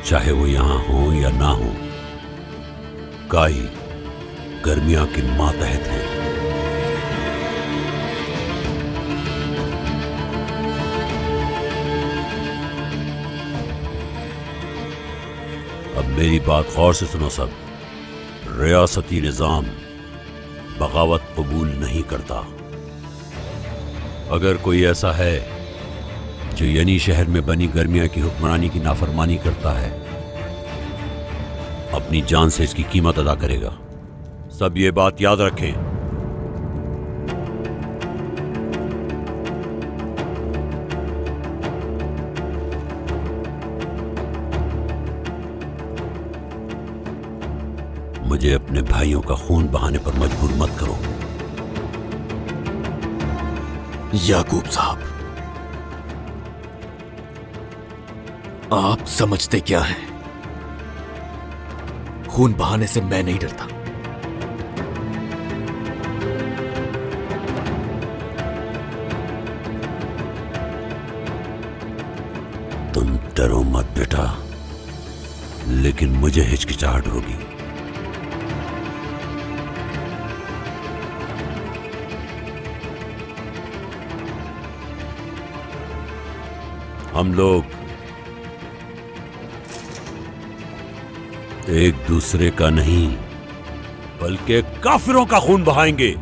चाहे वो यहां हो या ना हो, काई गर्मिया के मातहत है। अब मेरी बात गौर से सुनो सब। रियासती निजाम बगावत कबूल नहीं करता। अगर कोई ऐसा है जो यनी शहर में बनी गर्मिया की हुक्मरानी की नाफरमानी करता है, अपनी जान से इसकी कीमत अदा करेगा। सब ये बात याद रखें। मुझे अपने भाइयों का खून बहाने पर मजबूर मत करो। याकूब साहब, आप समझते क्या हैं? खून बहाने से मैं नहीं डरता। तुम डरो मत बेटा, लेकिन मुझे हिचकिचाहट होगी। हम लोग एक दूसरे का नहीं, बल्कि काफिरों का खून बहाएंगे।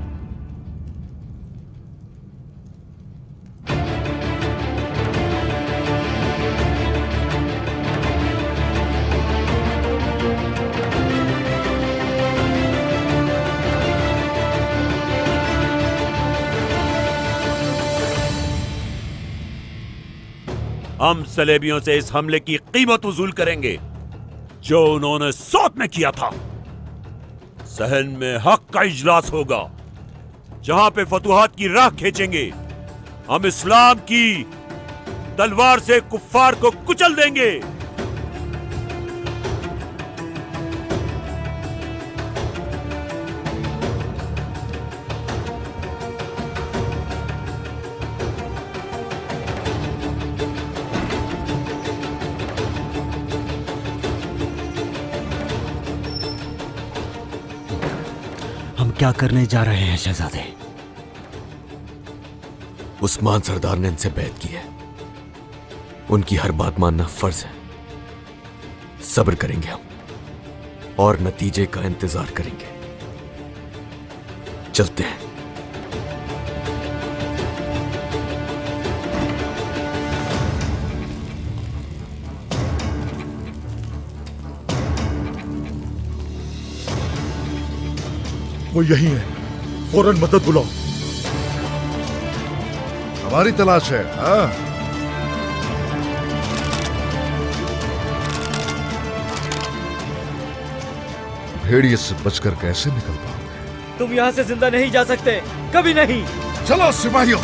हम सलेबियों से इस हमले की कीमत वसूल करेंगे जो उन्होंने सौत में किया था। सहन में हक का इजलास होगा, जहां पे फतुहात की राह खींचेंगे। हम इस्लाम की तलवार से कुफ्फार को कुचल देंगे। क्या करने जा रहे हैं शहजादे? उस्मान सरदार ने इनसे बैत की है, उनकी हर बात मानना फर्ज है। सब्र करेंगे हम और नतीजे का इंतजार करेंगे। चलते हैं। वो यही है, फौरन मदद बुलाओ। हमारी तलाश है। हाँ, भेड़िए से बचकर कैसे निकल पाओगे? तुम यहाँ से जिंदा नहीं जा सकते, कभी नहीं। चलो सिपाहियों।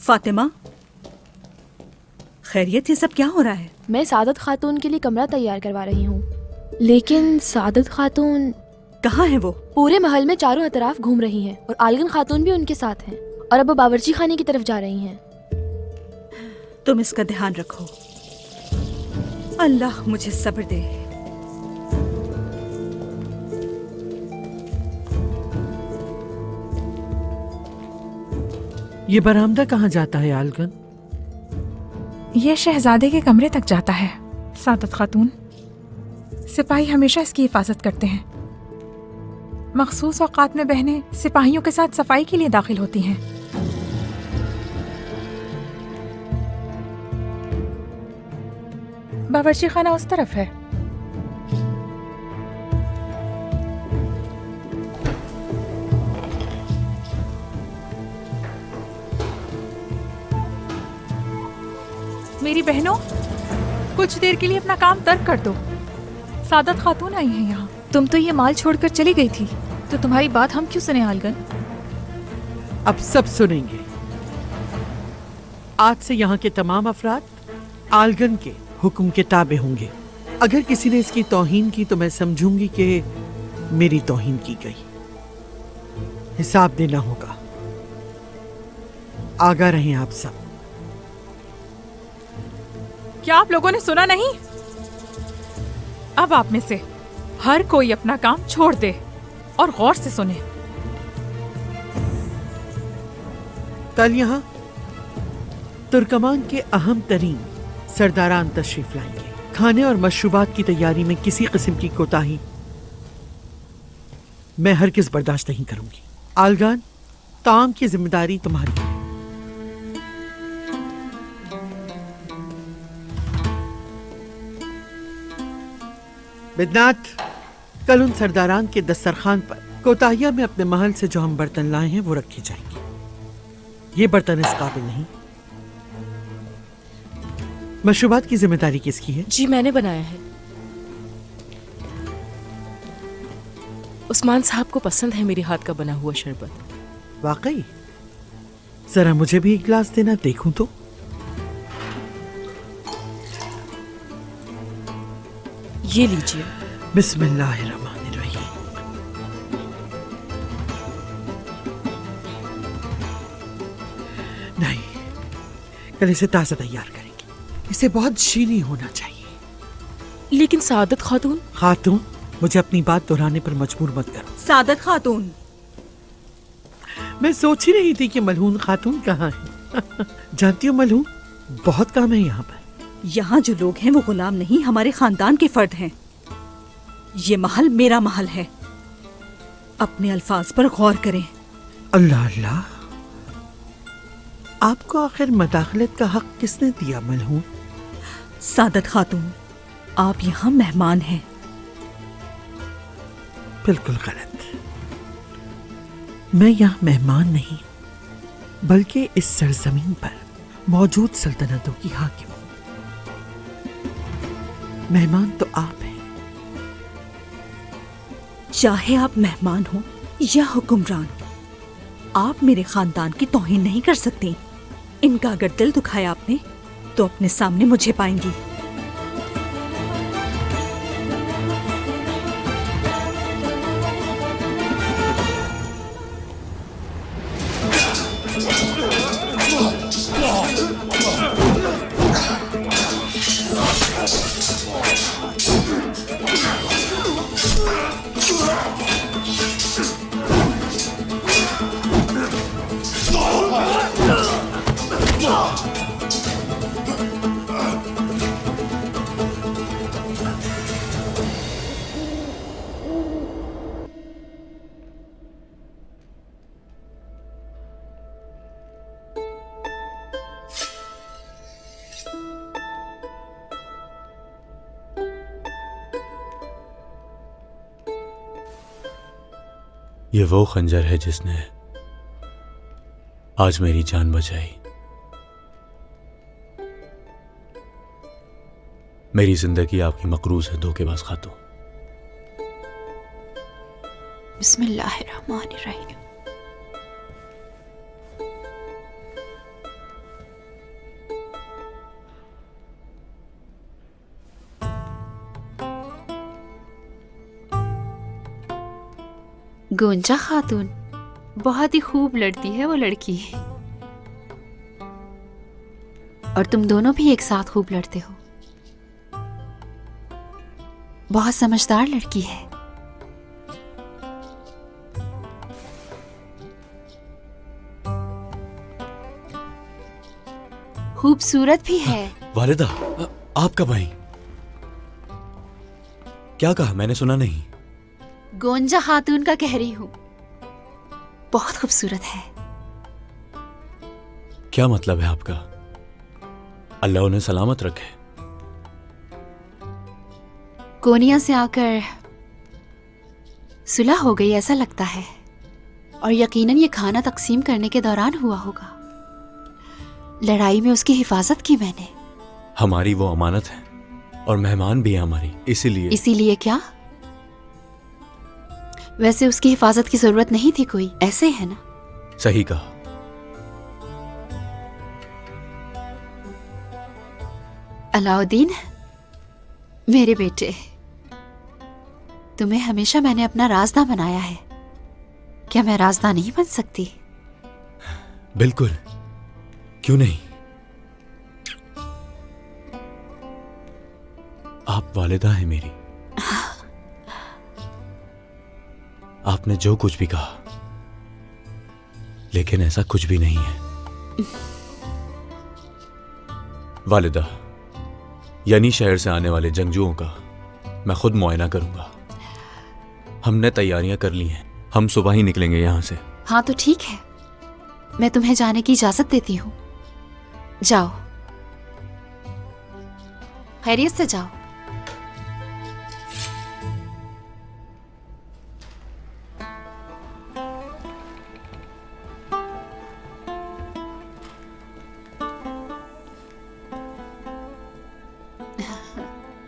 फातिमा, खैरियत, ये सब क्या हो रहा है? मैं सादत खातून के लिए कमरा तैयार करवा रही हूँ, लेकिन सादत खातून कहाँ है? वो पूरे महल में चारों तरफ घूम रही हैं और आलगन खातून भी उनके साथ हैं और अब वो बावर्ची खाने की तरफ जा रही हैं। तुम इसका ध्यान रखो। अल्लाह मुझे सब्र दे। ये बरामदा कहाँ जाता है आलगन? ये शहजादे के कमरे तक जाता है सादत खातून। सिपाही हमेशा इसकी हिफाजत करते हैं। मखसूस औकात में बहनें सिपाहियों के साथ सफाई के लिए दाखिल होती हैं। बावर्ची खाना उस तरफ है। मेरी बहनों, कुछ देर के लिए अपना काम तर्क कर दो। सादत खातून आई हैं यहाँ। तुम तो ये माल छोड़कर चली गई थी, तो तुम्हारी बात हम क्यों सुने आलगन? अब सब सुनेंगे। आज से यहाँ के तमाम अफराद आलगन के हुक्म के ताबे होंगे। अगर किसी ने इसकी तौहीन की तो मैं समझूंगी कि मेरी तौहीन की गई, हिसाब देना होगा। आगाह रहें आप सब। क्या आप लोगों ने सुना नहीं? अब आप में से हर कोई अपना काम छोड़ दे और गौर से सुने। कल यहाँ तुर्कमान के अहम तरीन सरदारान तशरीफ लाएंगे। खाने और मशरूबात की तैयारी में किसी किस्म की कोताही मैं हरगिज़ बर्दाश्त नहीं करूंगी। आलगान, ताम की जिम्मेदारी तुम्हारी है। बिदनाथ, कल उन सरदारान के दस्तरखान पर कोताहिया में अपने महल से जो हम बर्तन लाए हैं वो रखे जाएंगे। ये बर्तन इस काबिल नहीं। मशरूबात की जिम्मेदारी किसकी है? जी मैंने बनाया है। उस्मान साहब को पसंद है मेरे हाथ का बना हुआ शरबत। वाकई? जरा मुझे भी एक गिलास देना, देखूं तो। ये लीजिए। बिस्मिल्लाहिर्रहमानिर्रहीम। नहीं, कल इसे ताज़ा तैयार करेंगे। इसे बहुत शीनी होना चाहिए। लेकिन सादत खातून। खातून, मुझे अपनी बात दोहराने पर मजबूर मत करो। सादत खातून। मैं सोच ही रही थी कि मलहून खातून कहाँ है। जानती हो मलहून, बहुत काम है यहाँ पर। यहाँ जो लोग हैं वो गुलाम नहीं, हमारे खानदान के फर्द हैं। ये महल मेरा महल है। अपने अल्फाज पर गौर करें। अल्लाह अल्लाह, आपको आखिर मदाखलत का हक किसने दिया मलहून? सादत खातून, आप यहाँ मेहमान हैं। बिल्कुल गलत। मैं यहाँ मेहमान नहीं, बल्कि इस सरजमीन पर मौजूद सल्तनतों की हाकिम हूँ। मेहमान तो आप हैं। चाहे आप मेहमान हो या हुक्मरान, आप मेरे खानदान की तौहीन नहीं कर सकती। इनका अगर दिल दुखाया आपने तो अपने सामने मुझे पाएंगी। ये वो खंजर है जिसने आज मेरी जान बचाई। मेरी जिंदगी आपकी मकरूज है धोखेबाज खातून। बिस्मिल्लाहिर्रहमानिर्रहीम। गोंजा खातून, बहुत ही खूब लड़ती है वो लड़की। और तुम दोनों भी एक साथ खूब लड़ते हो। बहुत समझदार लड़की है। खूबसूरत भी है। वालिदा, आप कब आई? क्या कहा? मैंने सुना नहीं। गोंजा खातून का कह रही हूं, बहुत खूबसूरत है। क्या मतलब है आपका? अल्लाह उन्हें सलामत रखे। कोनिया से आकर सुलह हो गई ऐसा लगता है, और यकीनन ये खाना तकसीम करने के दौरान हुआ होगा। लड़ाई में उसकी हिफाजत की मैंने। हमारी वो अमानत है और मेहमान भी है हमारी, इसीलिए क्या? वैसे उसकी हिफाजत की जरूरत नहीं थी कोई, ऐसे है ना? सही कहा। अलाउद्दीन, मेरे बेटे, तुम्हें हमेशा मैंने अपना राजदा बनाया है, क्या मैं राजदा नहीं बन सकती? बिल्कुल, क्यों नहीं। आप वालिदा हैं मेरी। आपने जो कुछ भी कहा, लेकिन ऐसा कुछ भी नहीं है। वालिदा, यानी शहर से आने वाले जंगजुओं का मैं खुद मुआयना करूंगा। हमने तैयारियां कर ली हैं, हम सुबह ही निकलेंगे यहां से। हाँ तो ठीक है, मैं तुम्हें जाने की इजाजत देती हूँ। जाओ, खैरियत से जाओ।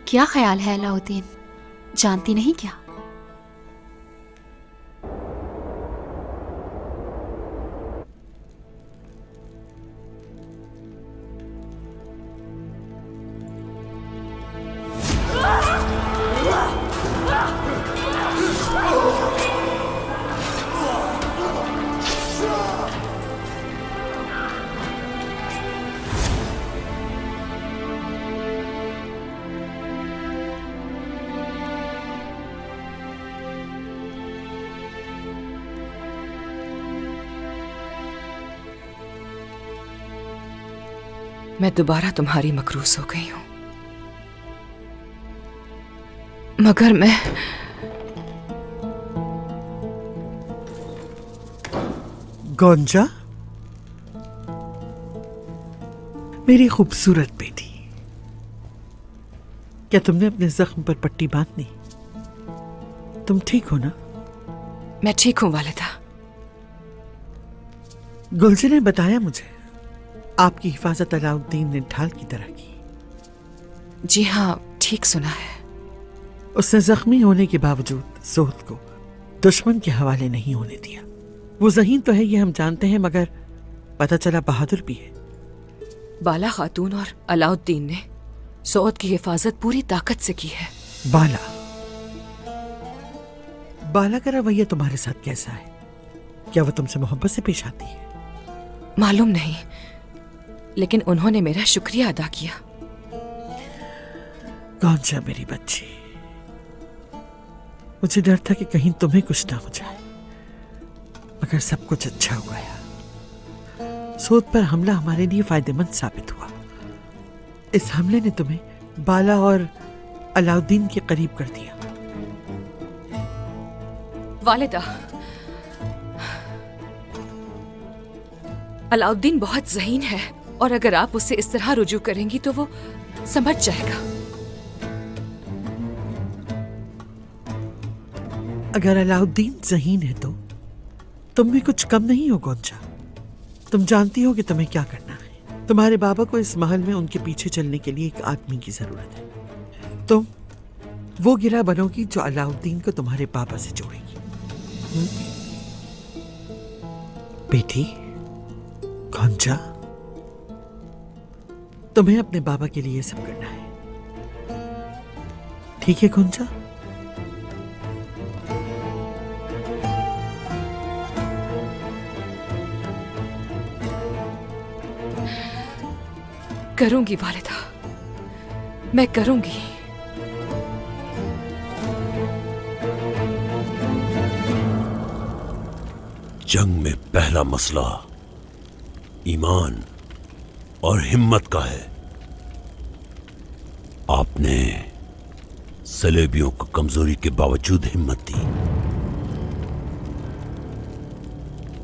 क्या ख्याल है अलाउद्दीन, जानती नहीं क्या? मैं दोबारा तुम्हारी मकरूस हो गई हूं, मगर मैं गोंजा, मेरी खूबसूरत बेटी, क्या तुमने अपने जख्म पर पट्टी बांध ली? तुम ठीक हो ना? मैं ठीक हूं वालिदा। गुलजी ने बताया मुझे आपकी हिफाजत अलाउद्दीन ने ढाल की तरह की। जी हाँ, ठीक सुना है। उसने जख्मी होने के बावजूद जोहद को दुश्मन के हवाले नहीं होने दिया। वो ज़हीन तो है ये हम जानते हैं, मगर पता चला बहादुर भी है। बाला खातून और अलाउद्दीन ने सऊद की हिफाजत पूरी ताकत से की है। बाला का रवैया तुम्हारे साथ कैसा है? क्या वो तुमसे मोहब्बत से पेश आती है? मालूम नहीं, लेकिन उन्होंने मेरा शुक्रिया अदा किया। गोंजा मेरी बच्ची, मुझे डर था कि कहीं तुम्हें कुछ ना हो जाए, मगर सब कुछ अच्छा हो गया। सऊद पर हमला हमारे लिए फायदेमंद साबित हुआ। इस हमले ने तुम्हें बाला और अलाउद्दीन के करीब कर दिया। वालिदा, अलाउद्दीन बहुत ज़हीन है और अगर आप उससे इस तरह रुजू करेंगी तो वो समझ जाएगा। अगर अलाउद्दीन ज़हीन है तो तुम भी कुछ कम नहीं हो गोंजा। तुम जानती हो कि तुम्हें क्या करना है। तुम्हारे बाबा को इस महल में उनके पीछे चलने के लिए एक आदमी की जरूरत है। तुम वो गिरा बनोगी जो अलाउद्दीन को तुम्हारे बाबा से जोड़ेगी। बेटी गोंजा, तुम्हें अपने बाबा के लिए सब करना है, ठीक है गोंजा? करूंगी वालिदा, मैं करूंगी। जंग में पहला मसला ईमान और हिम्मत का है। आपने सलेबियों को कमजोरी के बावजूद हिम्मत दी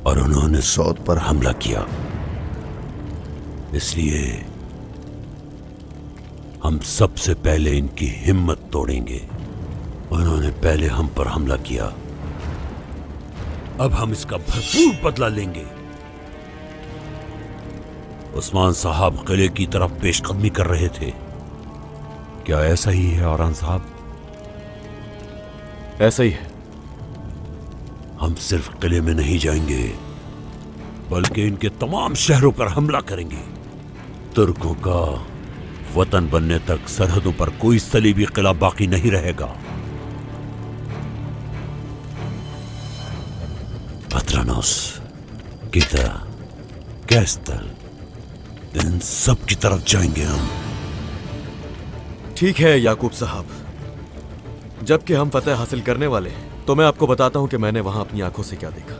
और उन्होंने सऊद पर हमला किया। इसलिए हम सबसे पहले इनकी हिम्मत तोड़ेंगे। उन्होंने पहले हम पर हमला किया, अब हम इसका भरपूर बदला लेंगे। उस्मान साहब किले की तरफ पेशकदमी कर रहे थे। क्या ऐसा ही है औरंग साहब? ऐसा ही है। हम सिर्फ किले में नहीं जाएंगे, बल्कि इनके तमाम शहरों पर हमला करेंगे। तुर्कों का वतन बनने तक सरहदों पर कोई सलीबी किला बाकी नहीं रहेगा। क्रोनोस, कीता, कैस्टल, इन सब की तरफ जाएंगे हम। ठीक है याकूब साहब, जबकि हम फतेह हासिल करने वाले हैं तो मैं आपको बताता हूं कि मैंने वहां अपनी आंखों से क्या देखा।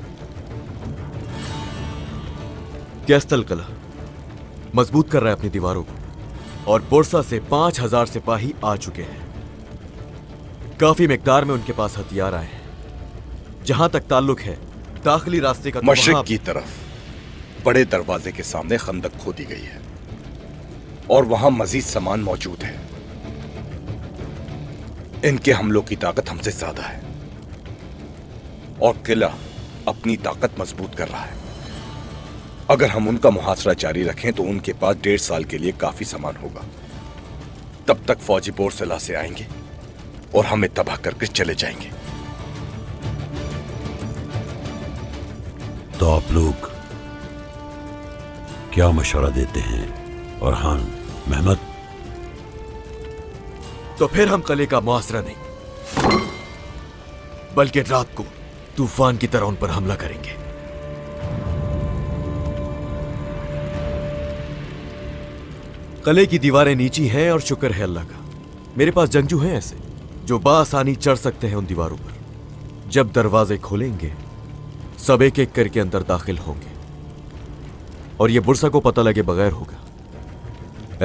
कैस्टल किला मजबूत कर रहा है अपनी दीवारों को और बुरसा से 5000 सिपाही आ चुके हैं। काफी मिकदार में उनके पास हथियार आए हैं। जहां तक ताल्लुक है दाखिली रास्ते का, मशरिक की तरफ बड़े दरवाजे के सामने खंदक खोदी गई है और वहां मजीद सामान मौजूद है। इनके हमलों की ताकत हमसे ज्यादा है और किला अपनी ताकत मजबूत कर रहा है। अगर हम उनका मुहासरा जारी रखें तो उनके पास 1.5 साल के लिए काफी सामान होगा। तब तक फौजी बोरसला से आएंगे और हमें तबाह करके चले जाएंगे। तो आप लोग क्या मशवरा देते हैं औरहान महमद? तो फिर हम किले का मुहासरा नहीं बल्कि रात को तूफान की तरह उन पर हमला करेंगे। किले की दीवारें नीची हैं और शुक्र है अल्लाह का, मेरे पास जंगजू हैं ऐसे जो बासानी चढ़ सकते हैं उन दीवारों पर। जब दरवाजे खोलेंगे सब एक एक करके अंदर दाखिल होंगे और यह बुरसा को पता लगे बगैर होगा।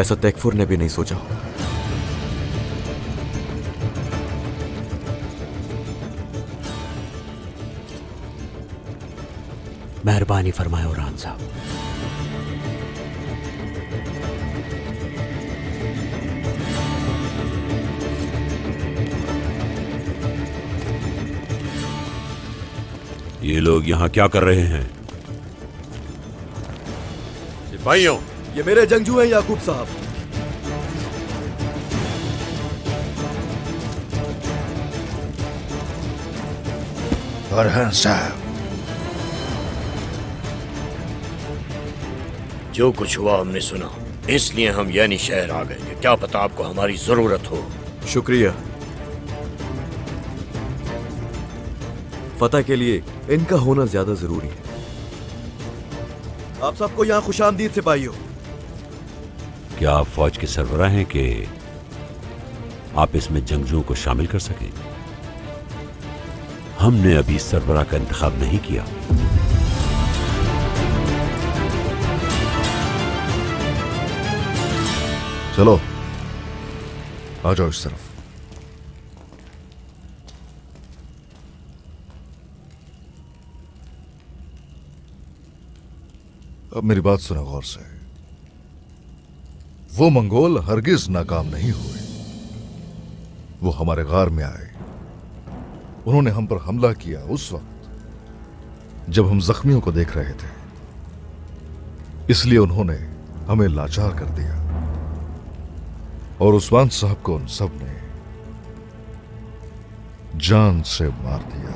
ऐसा तैकफुर ने भी नहीं सोचा होगा। मेहरबानी फरमाए औरहान साहब। ये लोग यहाँ क्या कर रहे हैं? सिपाहियों, ये मेरे जंगजू हैं याकूब साहब। औरहान साहब, जो कुछ हुआ हमने सुना, इसलिए हम यानी शहर आ गए कि क्या पता आपको हमारी जरूरत हो। शुक्रिया। फतह के लिए इनका होना ज्यादा जरूरी है। आप सबको यहां खुशामदीद सिपाहियों। क्या आप फौज के सरबराह हैं कि आप इसमें जंगजुओं को शामिल कर सकें? हमने अभी सरबराह का इंतखाब नहीं किया। चलो आ जाओ इस तरफ। अब मेरी बात सुनो गौर से। वो मंगोल हरगिज नाकाम नहीं हुए। वो हमारे गार में आए, उन्होंने हम पर हमला किया उस वक्त जब हम जख्मियों को देख रहे थे। इसलिए उन्होंने हमें लाचार कर दिया और उस्मान साहब को उन सब ने जान से मार दिया।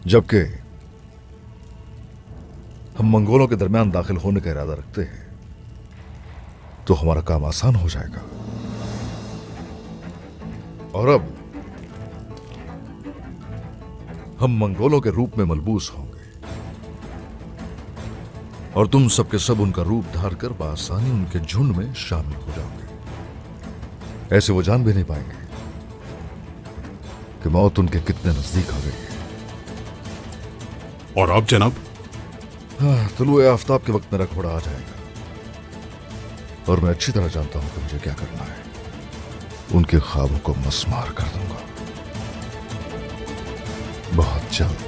जबकि हम मंगोलों के दरमियान दाखिल होने का इरादा रखते हैं तो हमारा काम आसान हो जाएगा। और अब हम मंगोलों के रूप में मलबूस होंगे और तुम सबके सब उनका रूप धार कर बआसानी उनके झुंड में शामिल हो जाओगे। ऐसे वो जान भी नहीं पाएंगे कि मौत उनके कितने नजदीक आ गई है। और अब जनाब? तुलुए आफ्ताब के वक्त मेरा घोड़ा आ जाएगा और मैं अच्छी तरह जानता हूं कि मुझे क्या करना है। उनके ख्वाबों को मस्मार कर दूंगा बहुत जल्द।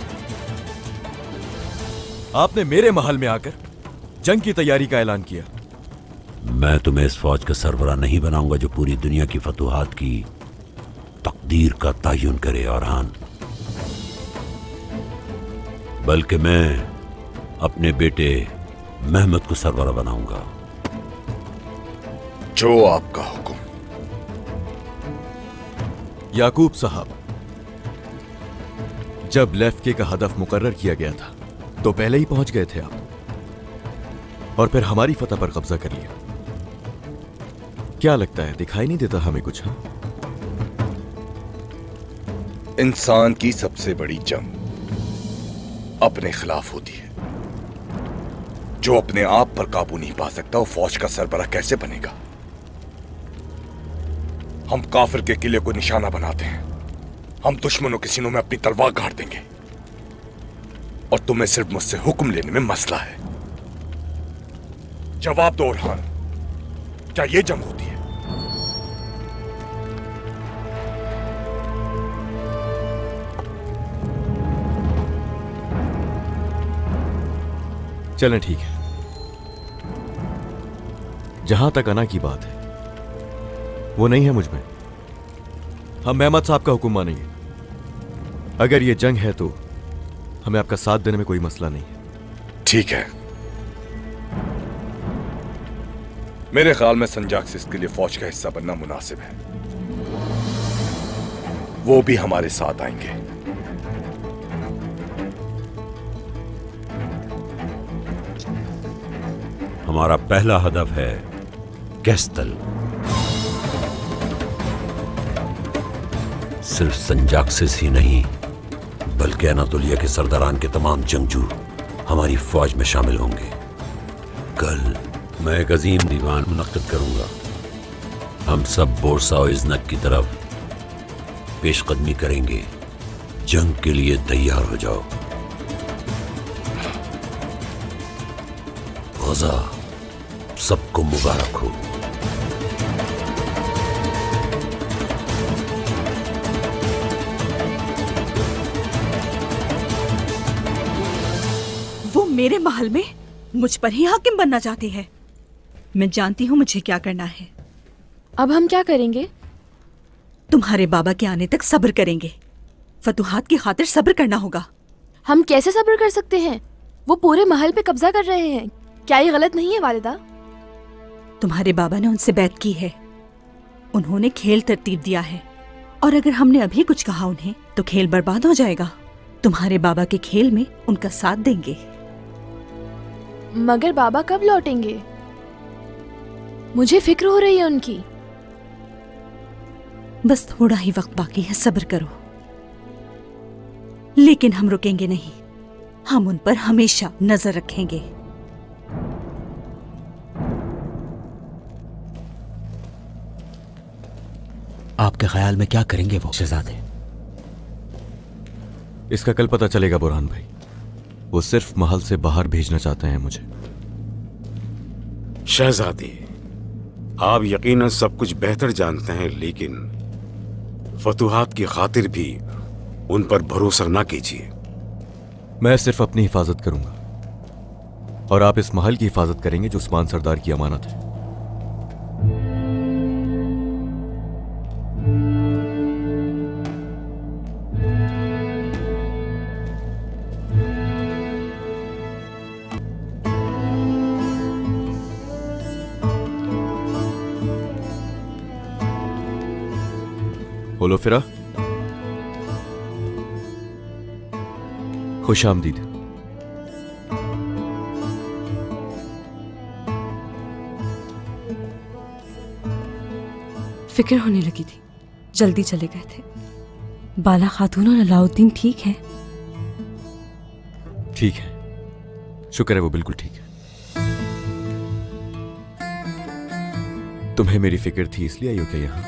आपने मेरे महल में आकर जंग की तैयारी का ऐलान किया। मैं तुम्हें इस फौज का सरबराह नहीं बनाऊंगा जो पूरी दुनिया की फतूहात की तकदीर का तयन करे औरहान, बल्कि मैं अपने बेटे महमद को सरबराह बनाऊंगा। जो आपका हुक्म। याकूब साहब, जब लेफ्के का हदफ मुकर्रर किया गया था तो पहले ही पहुंच गए थे आप और फिर हमारी फतह पर कब्जा कर लिया। क्या लगता है दिखाई नहीं देता हमें कुछ? हाँ, इंसान की सबसे बड़ी जंग अपने खिलाफ होती है। जो अपने आप पर काबू नहीं पा सकता वो फौज का सरबराह कैसे बनेगा? हम काफिर के किले को निशाना बनाते हैं, हम दुश्मनों के सीनों में अपनी तलवार गाड़ देंगे, और तुम्हें सिर्फ मुझसे हुक्म लेने में मसला है। जवाब दो ओरहान, क्या ये जंग होती है? चलें, ठीक है। जहां तक अना की बात है वो नहीं है मुझ में। हम मेहमद साहब का हुक्म मानेंगे। अगर ये जंग है तो हमें आपका साथ देने में कोई मसला नहीं है। ठीक है। मेरे ख्याल में संजाक्सिस के लिए फौज का हिस्सा बनना मुनासिब है। वो भी हमारे साथ आएंगे। हमारा पहला हदफ है कैस्तल। सिर्फ संजाक्सिस ही नहीं बल्कि अनातोलिया के सरदारान के तमाम जंगजू हमारी फौज में शामिल होंगे। कल मैं एक अजीम दीवान मुनक्किद करूंगा। हम सब बोरसा और इज़नक की तरफ पेशकदमी करेंगे। जंग के लिए तैयार हो जाओ। गज़ा सबको मुबारक हो। वो मेरे महल में मुझ पर ही हाकिम बनना चाहती है। मैं जानती हूँ मुझे क्या करना है। अब हम क्या करेंगे? तुम्हारे बाबा के आने तक सब्र करेंगे। फतूहात की खातिर सब्र करना होगा। हम कैसे सब्र कर सकते हैं? वो पूरे महल पे कब्जा कर रहे हैं। क्या ये गलत नहीं है वालिदा? तुम्हारे बाबा ने उनसे बैत की है। उन्होंने खेल तरतीब दिया है, और अगर हमने अभी कुछ कहा उन्हें तो खेल बर्बाद हो जाएगा। तुम्हारे बाबा के खेल में उनका साथ देंगे। मगर बाबा कब लौटेंगे? मुझे फिक्र हो रही है उनकी। बस थोड़ा ही वक्त बाकी है, सब्र करो। लेकिन हम रुकेंगे नहीं। हम उन पर हमेशा नजर रखेंगे। आपके ख्याल में क्या करेंगे वो शहजादे? इसका कल पता चलेगा बुरहान भाई। वो सिर्फ महल से बाहर भेजना चाहते हैं मुझे। शहजादी, आप यकीनन सब कुछ बेहतर जानते हैं, लेकिन फतूहात की खातिर भी उन पर भरोसा ना कीजिए। मैं सिर्फ अपनी हिफाजत करूंगा और आप इस महल की हिफाजत करेंगे जो उस्मान सरदार की अमानत है। बोलो फिरा, खुश आमदीद। फिक्र होने लगी थी, जल्दी चले गए थे। बाला खातून और अलाउद्दीन ठीक है? ठीक है, शुक्र है, वो बिल्कुल ठीक है। तुम्हें मेरी फिक्र थी इसलिए आई हो क्या यहाँ?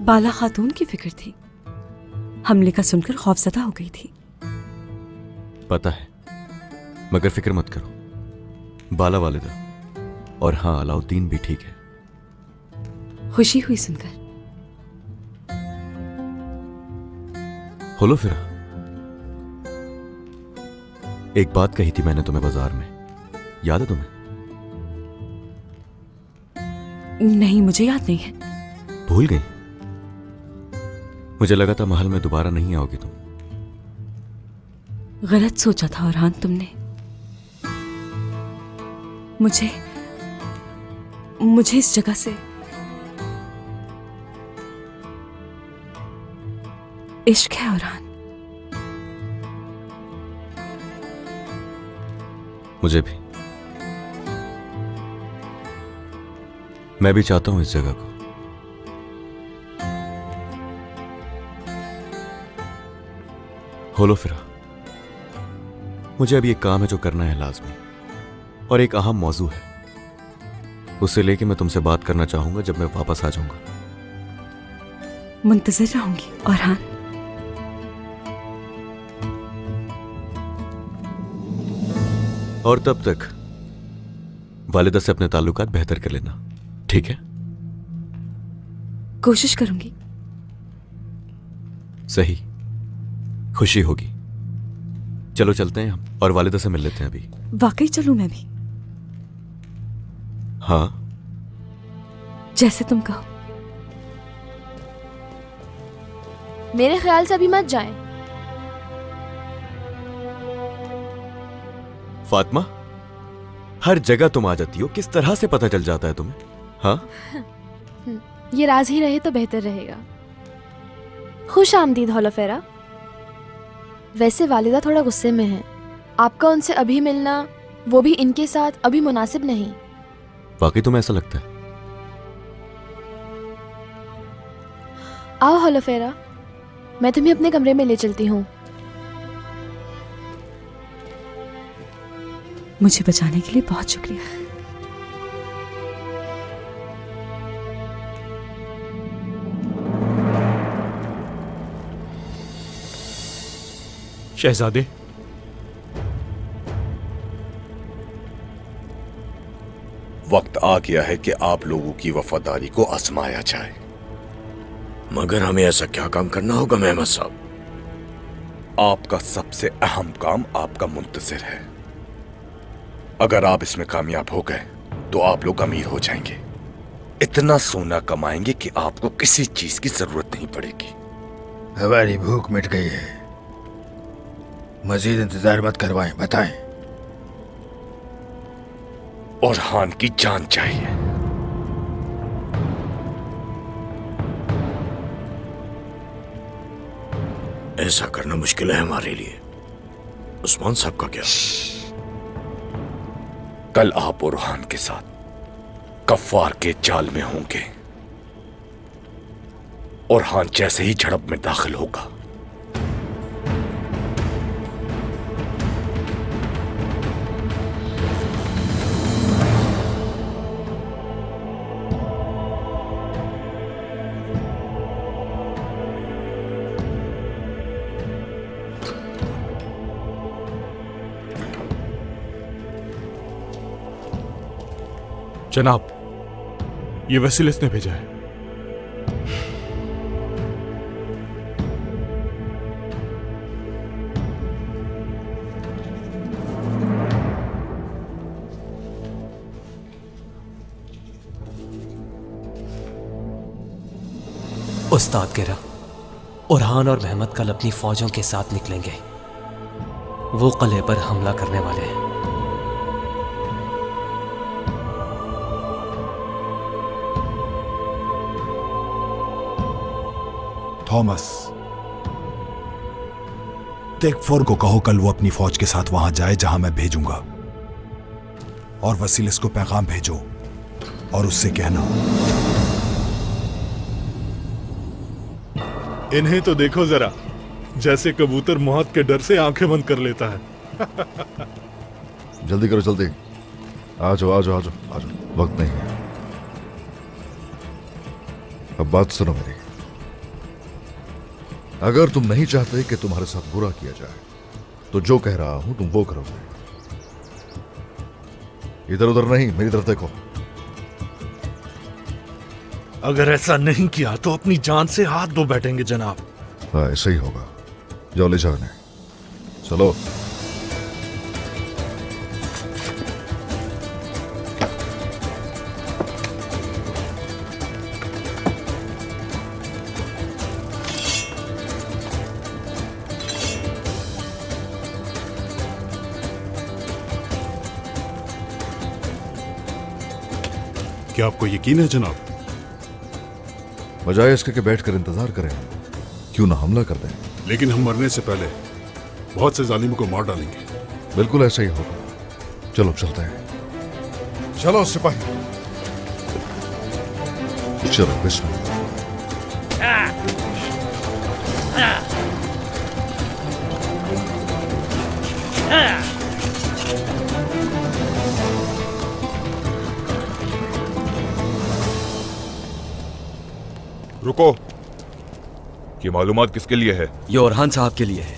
बाला खातून की फिक्र थी। हमले का सुनकर खौफजदा हो गई थी। पता है, मगर फिक्र मत करो। बाला वालिदा और हाँ, अलाउद्दीन भी ठीक है। खुशी हुई सुनकर। होलो फिरा, एक बात कही थी मैंने तुम्हें बाजार में, याद है तुम्हें? नहीं, मुझे याद नहीं है। भूल गई? मुझे लगा था महल में दोबारा नहीं आओगी तुम। गलत सोचा था ओरहान तुमने। मुझे इस जगह से इश्क है ओरहान। मुझे भी। मैं भी चाहता हूं इस जगह को। होलो फिरा, मुझे अभी एक काम है जो करना है लाजमी, और एक अहम मौजू है। उसे लेके मैं तुमसे बात करना चाहूंगा जब मैं वापस आ जाऊंगा। मुंतजिर रहूंगी। और हाँ, और तब तक वालिदा से अपने ताल्लुकात बेहतर कर लेना, ठीक है? कोशिश करूंगी। सही, खुशी होगी। चलो चलते हैं हम और वालिदा से मिल लेते हैं अभी। वाकई चलूं मैं भी? हाँ, जैसे तुम कहो। मेरे ख्याल से अभी मत जाएं। फातिमा, हर जगह तुम आ जाती हो, किस तरह से पता चल जाता है तुम्हें? हाँ, ये राज ही रहे तो बेहतर रहेगा। खुश आमदीद हौलफेरा। वैसे वालिदा थोड़ा गुस्से में है। आपका उनसे अभी मिलना, वो भी इनके साथ, अभी मुनासिब नहीं। वाकई तुम्हें ऐसा लगता है? आओ हौलफेरा, मैं तुम्हें अपने कमरे में ले चलती हूँ। मुझे बचाने के लिए बहुत शुक्रिया। शहजादे, वक्त आ गया है कि आप लोगों की वफादारी को आजमाया जाए। मगर हमें ऐसा क्या काम करना होगा मेहमद साहब? आपका सबसे अहम काम आपका मुंतजिर है। अगर आप इसमें कामयाब हो गए तो आप लोग अमीर हो जाएंगे। इतना सोना कमाएंगे कि आपको किसी चीज की जरूरत नहीं पड़ेगी। हमारी भूख मिट गई है, मजीद इंतजार मत करवाएं, बताएं। और हान की जान चाहिए। ऐसा करना मुश्किल है हमारे लिए। उस्मान साहब का क्या? कल आप और हान के साथ कफ्फार के जाल में होंगे, और हान जैसे ही झड़प में दाखिल होगा, जनाब, ये वसीलिस ने भेजा है। उस्ताद गिरा, उरहान और महमद कल अपनी फौजों के साथ निकलेंगे। वो किले पर हमला करने वाले हैं। थॉमस, टेकफोर को कहो कल वो अपनी फौज के साथ वहां जाए जहां मैं भेजूंगा, और वसीलिस को पैगाम भेजो और उससे कहना, इन्हें तो देखो जरा, जैसे कबूतर मौत के डर से आंखें बंद कर लेता है। जल्दी करो, जल्दी। आ जाओ, आ जाओ, आ जाओ, आ जाओ, वक्त नहीं है। अब बात सुनो मेरी। अगर तुम नहीं चाहते कि तुम्हारे साथ बुरा किया जाए तो जो कह रहा हूं तुम वो करोगे। इधर उधर नहीं, मेरी तरफ देखो। अगर ऐसा नहीं किया तो अपनी जान से हाथ धो बैठेंगे जनाब। हाँ, ऐसा ही होगा। जाओ, ले जाओ इन्हें। चलो। क्या आपको यकीन है जनाब? बजाय इसके कि बैठकर इंतजार करें, क्यों ना हमला कर दें। लेकिन हम मरने से पहले बहुत से जालिमों को मार डालेंगे। बिल्कुल ऐसा ही होगा। चलो चलते हैं। चलो सिपाही, चलो बिस्मिल्लाह। Ah! रुको, ये मालूमात किसके लिए है? ये ओरहान साहब के लिए है।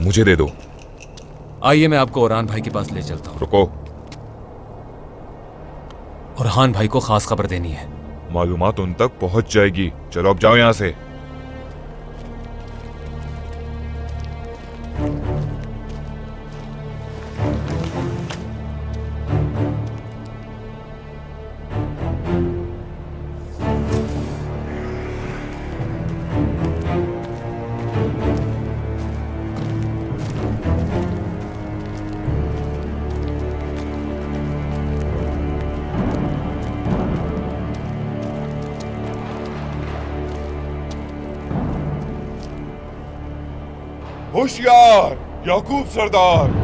मुझे दे दो। आइए मैं आपको ओरहान भाई के पास ले चलता हूँ। रुको, ओरहान भाई को खास खबर देनी है। मालूमात उन तक पहुंच जाएगी। चलो अब जाओ यहां से। होशियार याकूब सरदार।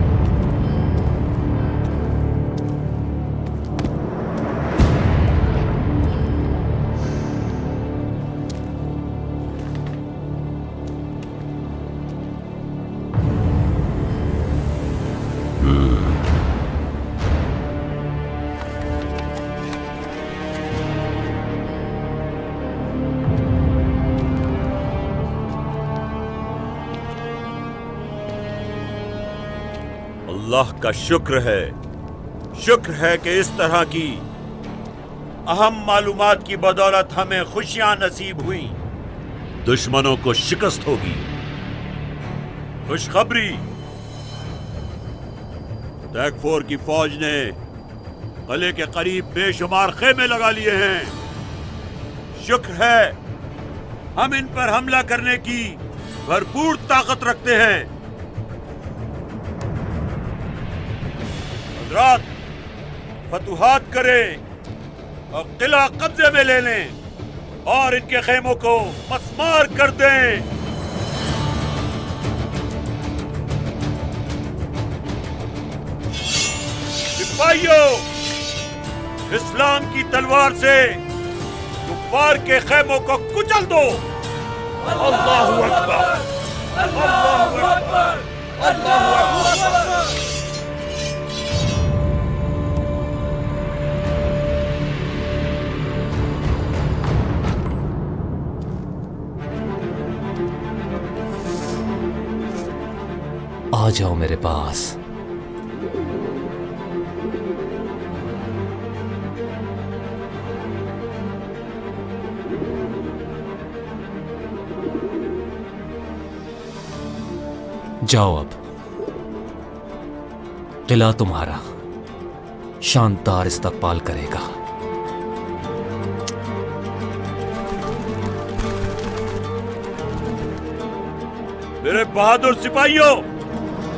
अल्लाह का शुक्र है कि इस तरह की अहम मालूमात की बदौलत हमें खुशियां नसीब हुई। दुश्मनों को शिकस्त होगी। खुशखबरी, टैगफोर की फौज ने किले के करीब बेशुमार खेमे लगा लिए हैं। शुक्र है हम इन पर हमला करने की भरपूर ताकत रखते हैं। हज़रात, फतुहात करें और किला कब्जे में ले लें और इनके खेमों को मस्मार कर दें। सिपाहियों, इस्लाम की तलवार से कुफ्फार के खेमों को कुचल दो। अल्लाहु अकबर, अल्लाहु अकबर, अल्लाहु अकबर। आ जाओ मेरे पास। जाओ अब। किला तुम्हारा शानदार इस्तकबाल करेगा। मेरे बहादुर सिपाहियों,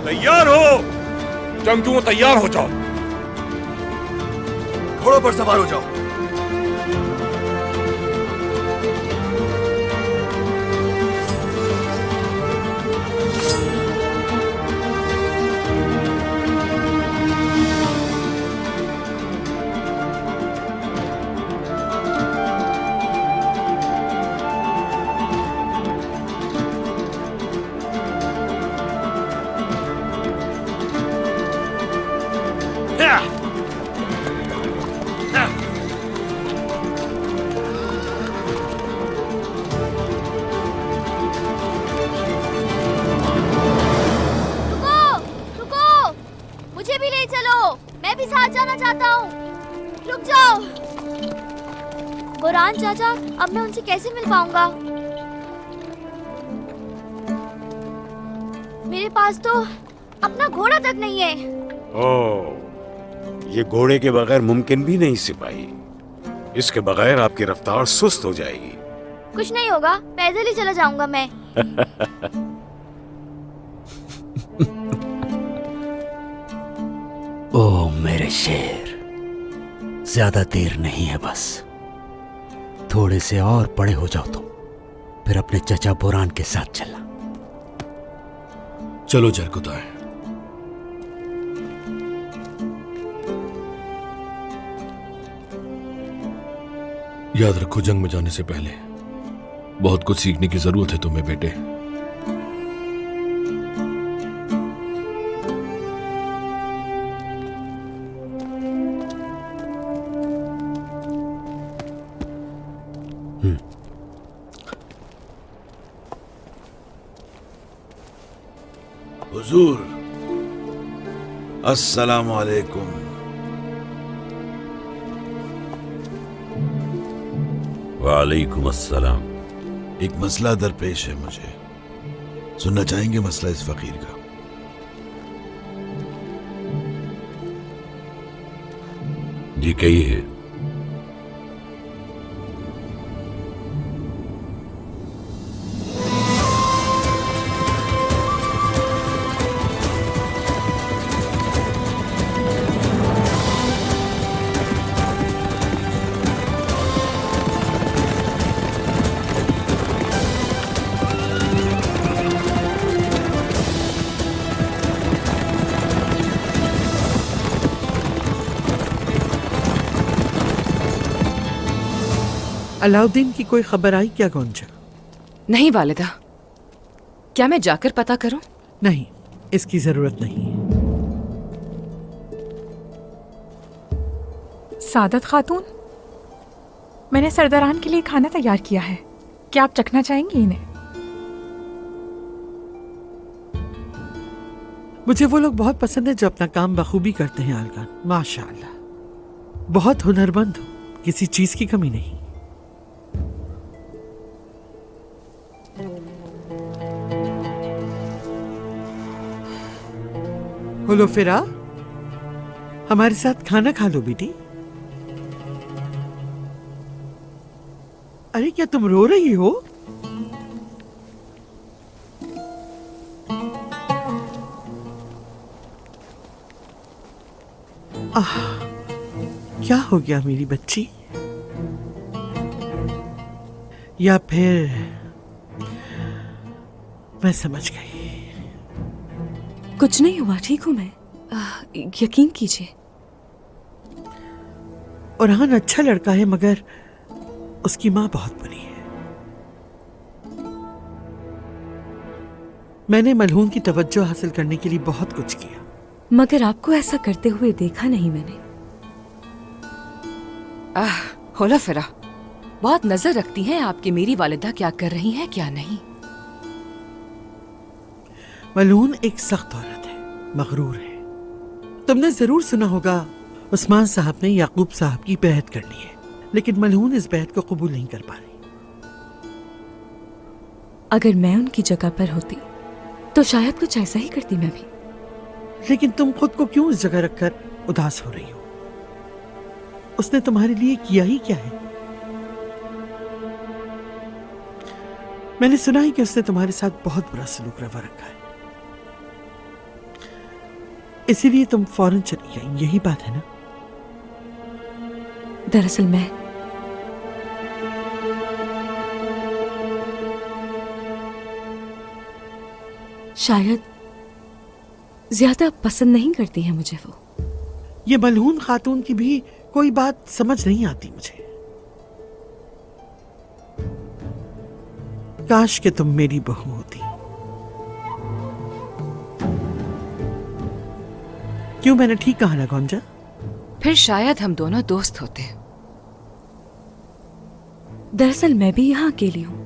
तैयार हो। जंगजुओं तैयार हो जाओ। घोड़ों पर सवार हो जाओ। बुरहान चाचा, अब मैं उनसे कैसे मिल पाऊंगा? मेरे पास तो अपना घोड़ा तक नहीं है। ओह, ये घोड़े के बगैर मुमकिन भी नहीं सिपाही। इसके बगैर आपकी रफ्तार सुस्त हो जाएगी। कुछ नहीं होगा, पैदल ही चला जाऊंगा मैं। ओ मेरे शेर, ज्यादा देर नहीं है, बस थोड़े से और बड़े हो जाओ तुम, फिर अपने चचा बुरहान के साथ चलना। चलो जरकुताए। याद रखो, जंग में जाने से पहले बहुत कुछ सीखने की जरूरत है तुम्हें बेटे। हुजूर, अस्सलाम वालेकुम। वालेकुम अस्सलाम। एक मसला दरपेश है मुझे, सुनना चाहेंगे मसला इस फकीर का? जी कहिए। अलाउद्दीन की कोई खबर आई क्या गोंजा? नहीं वालिदा, क्या मैं जाकर पता करूं? नहीं, इसकी जरूरत नहीं। सादत खातून, मैंने सरदारान के लिए खाना तैयार किया है, क्या आप चखना चाहेंगी इन्हें? मुझे वो लोग बहुत पसंद है जो अपना काम बखूबी करते हैं आलगान। माशाअल्लाह, बहुत हुनरमंद हो, किसी चीज की कमी नहीं। होलोफेरा, हमारे साथ खाना खा लो बेटी। अरे क्या तुम रो रही हो? क्या हो गया मेरी बच्ची? या फिर मैं समझ गई। कुछ नहीं हुआ, ठीक हूं मैं। यकीन कीजिए। ओरहान अच्छा लड़का है, मगर उसकी माँ बहुत बुरी है। मैंने मलहून की तवज्जो हासिल करने के लिए बहुत कुछ किया, मगर आपको ऐसा करते हुए देखा नहीं मैंने। होलोफेरा, बहुत नजर रखती हैं आपकी मेरी वालिदा क्या कर रही हैं क्या नहीं। मलून एक सख्त औरत है, मगरूर है। तुमने जरूर सुना होगा उस्मान साहब ने याकूब साहब की बैत कर ली है, लेकिन मलून इस बैत को कबूल नहीं कर पा रही। अगर मैं उनकी जगह पर होती तो शायद कुछ ऐसा ही करती मैं भी। लेकिन तुम खुद को क्यों इस जगह रखकर उदास हो रही हो? उसने तुम्हारे लिए किया ही क्या है? मैंने सुना है कि उसने तुम्हारे साथ बहुत बुरा सलूक रवा रखा है, इसीलिए तुम फौरन चली गई। यही बात है ना? दरअसल मैं शायद ज्यादा पसंद नहीं करती है मुझे वो। ये मलहून खातून की भी कोई बात समझ नहीं आती मुझे। काश कि तुम मेरी बहू होती। क्यों, मैंने ठीक कहा ना गोंजा? फिर शायद हम दोनों दोस्त होते। दरअसल मैं भी यहाँ अकेली हूँ,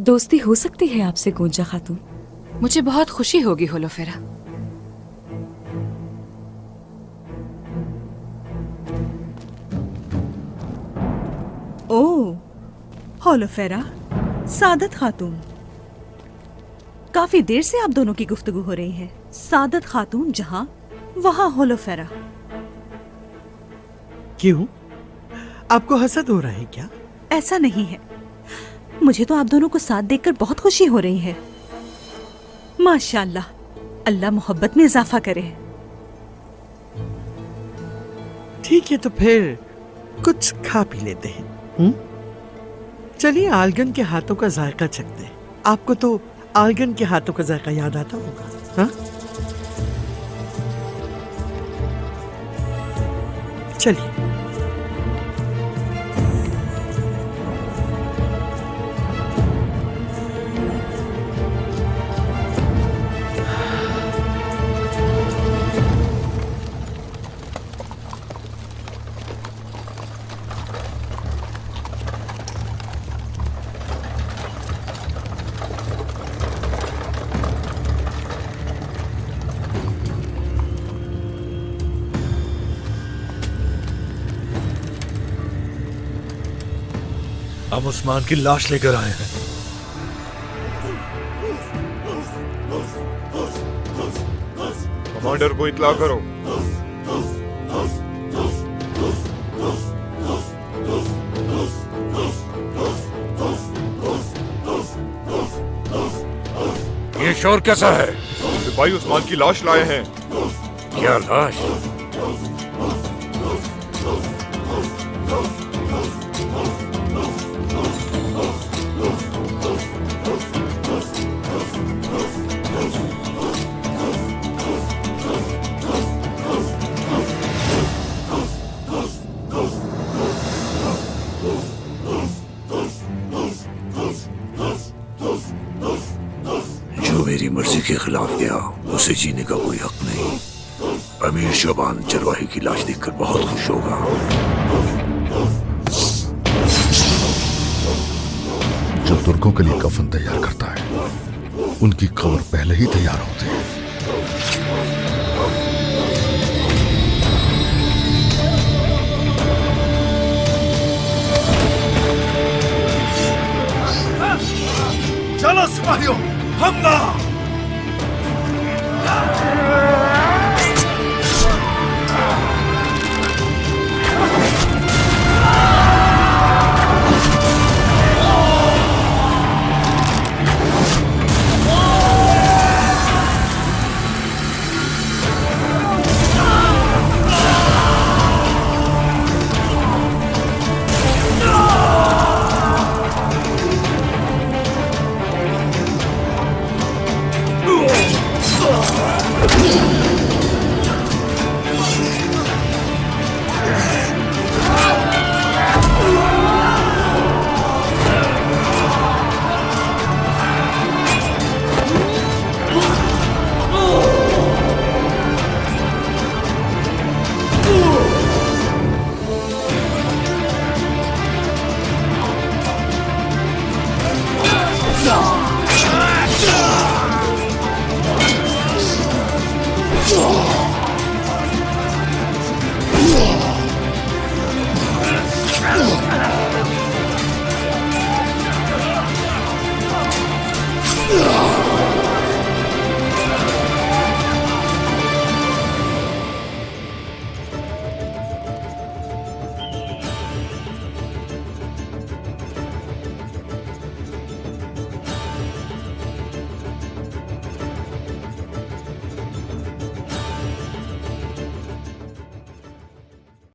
दोस्ती हो सकती है आपसे गोंजा खातून? मुझे बहुत खुशी होगी होलोफेरा। ओह, होलोफेरा, सादत खातून, काफी देर से आप दोनों की गुफ्तगू हो रही है। सादत खातून जहां वहां होलोफेरा। क्यों, आपको हसद हो रहा है क्या? ऐसा नहीं है, मुझे तो आप दोनों को साथ देखकर बहुत खुशी हो रही है। माशाअल्लाह, अल्लाह मोहब्बत में इजाफा करे। ठीक है, तो फिर कुछ खा पी लेते हैं। चलिए आलगन के हाथों का जायका चखते हैं। आपको तो आलगन के हाथों का जायका याद आता होगा, हाँ? चलिए। हम उस्मान की लाश लेकर आए हैं। कमांडर को इत्तला करो। ये शोर कैसा है? सिपाही उस्मान की लाश लाए हैं। क्या लाश? जो मेरी मर्जी के खिलाफ गया उसे जीने का कोई हक नहीं। अमीर शोबान चरवाही की लाश देखकर बहुत खुश होगा। जो तुर्कों के लिए कफन तैयार करता है उनकी खबर पहले ही तैयार होती है। चलो सिपाहियों, हमला!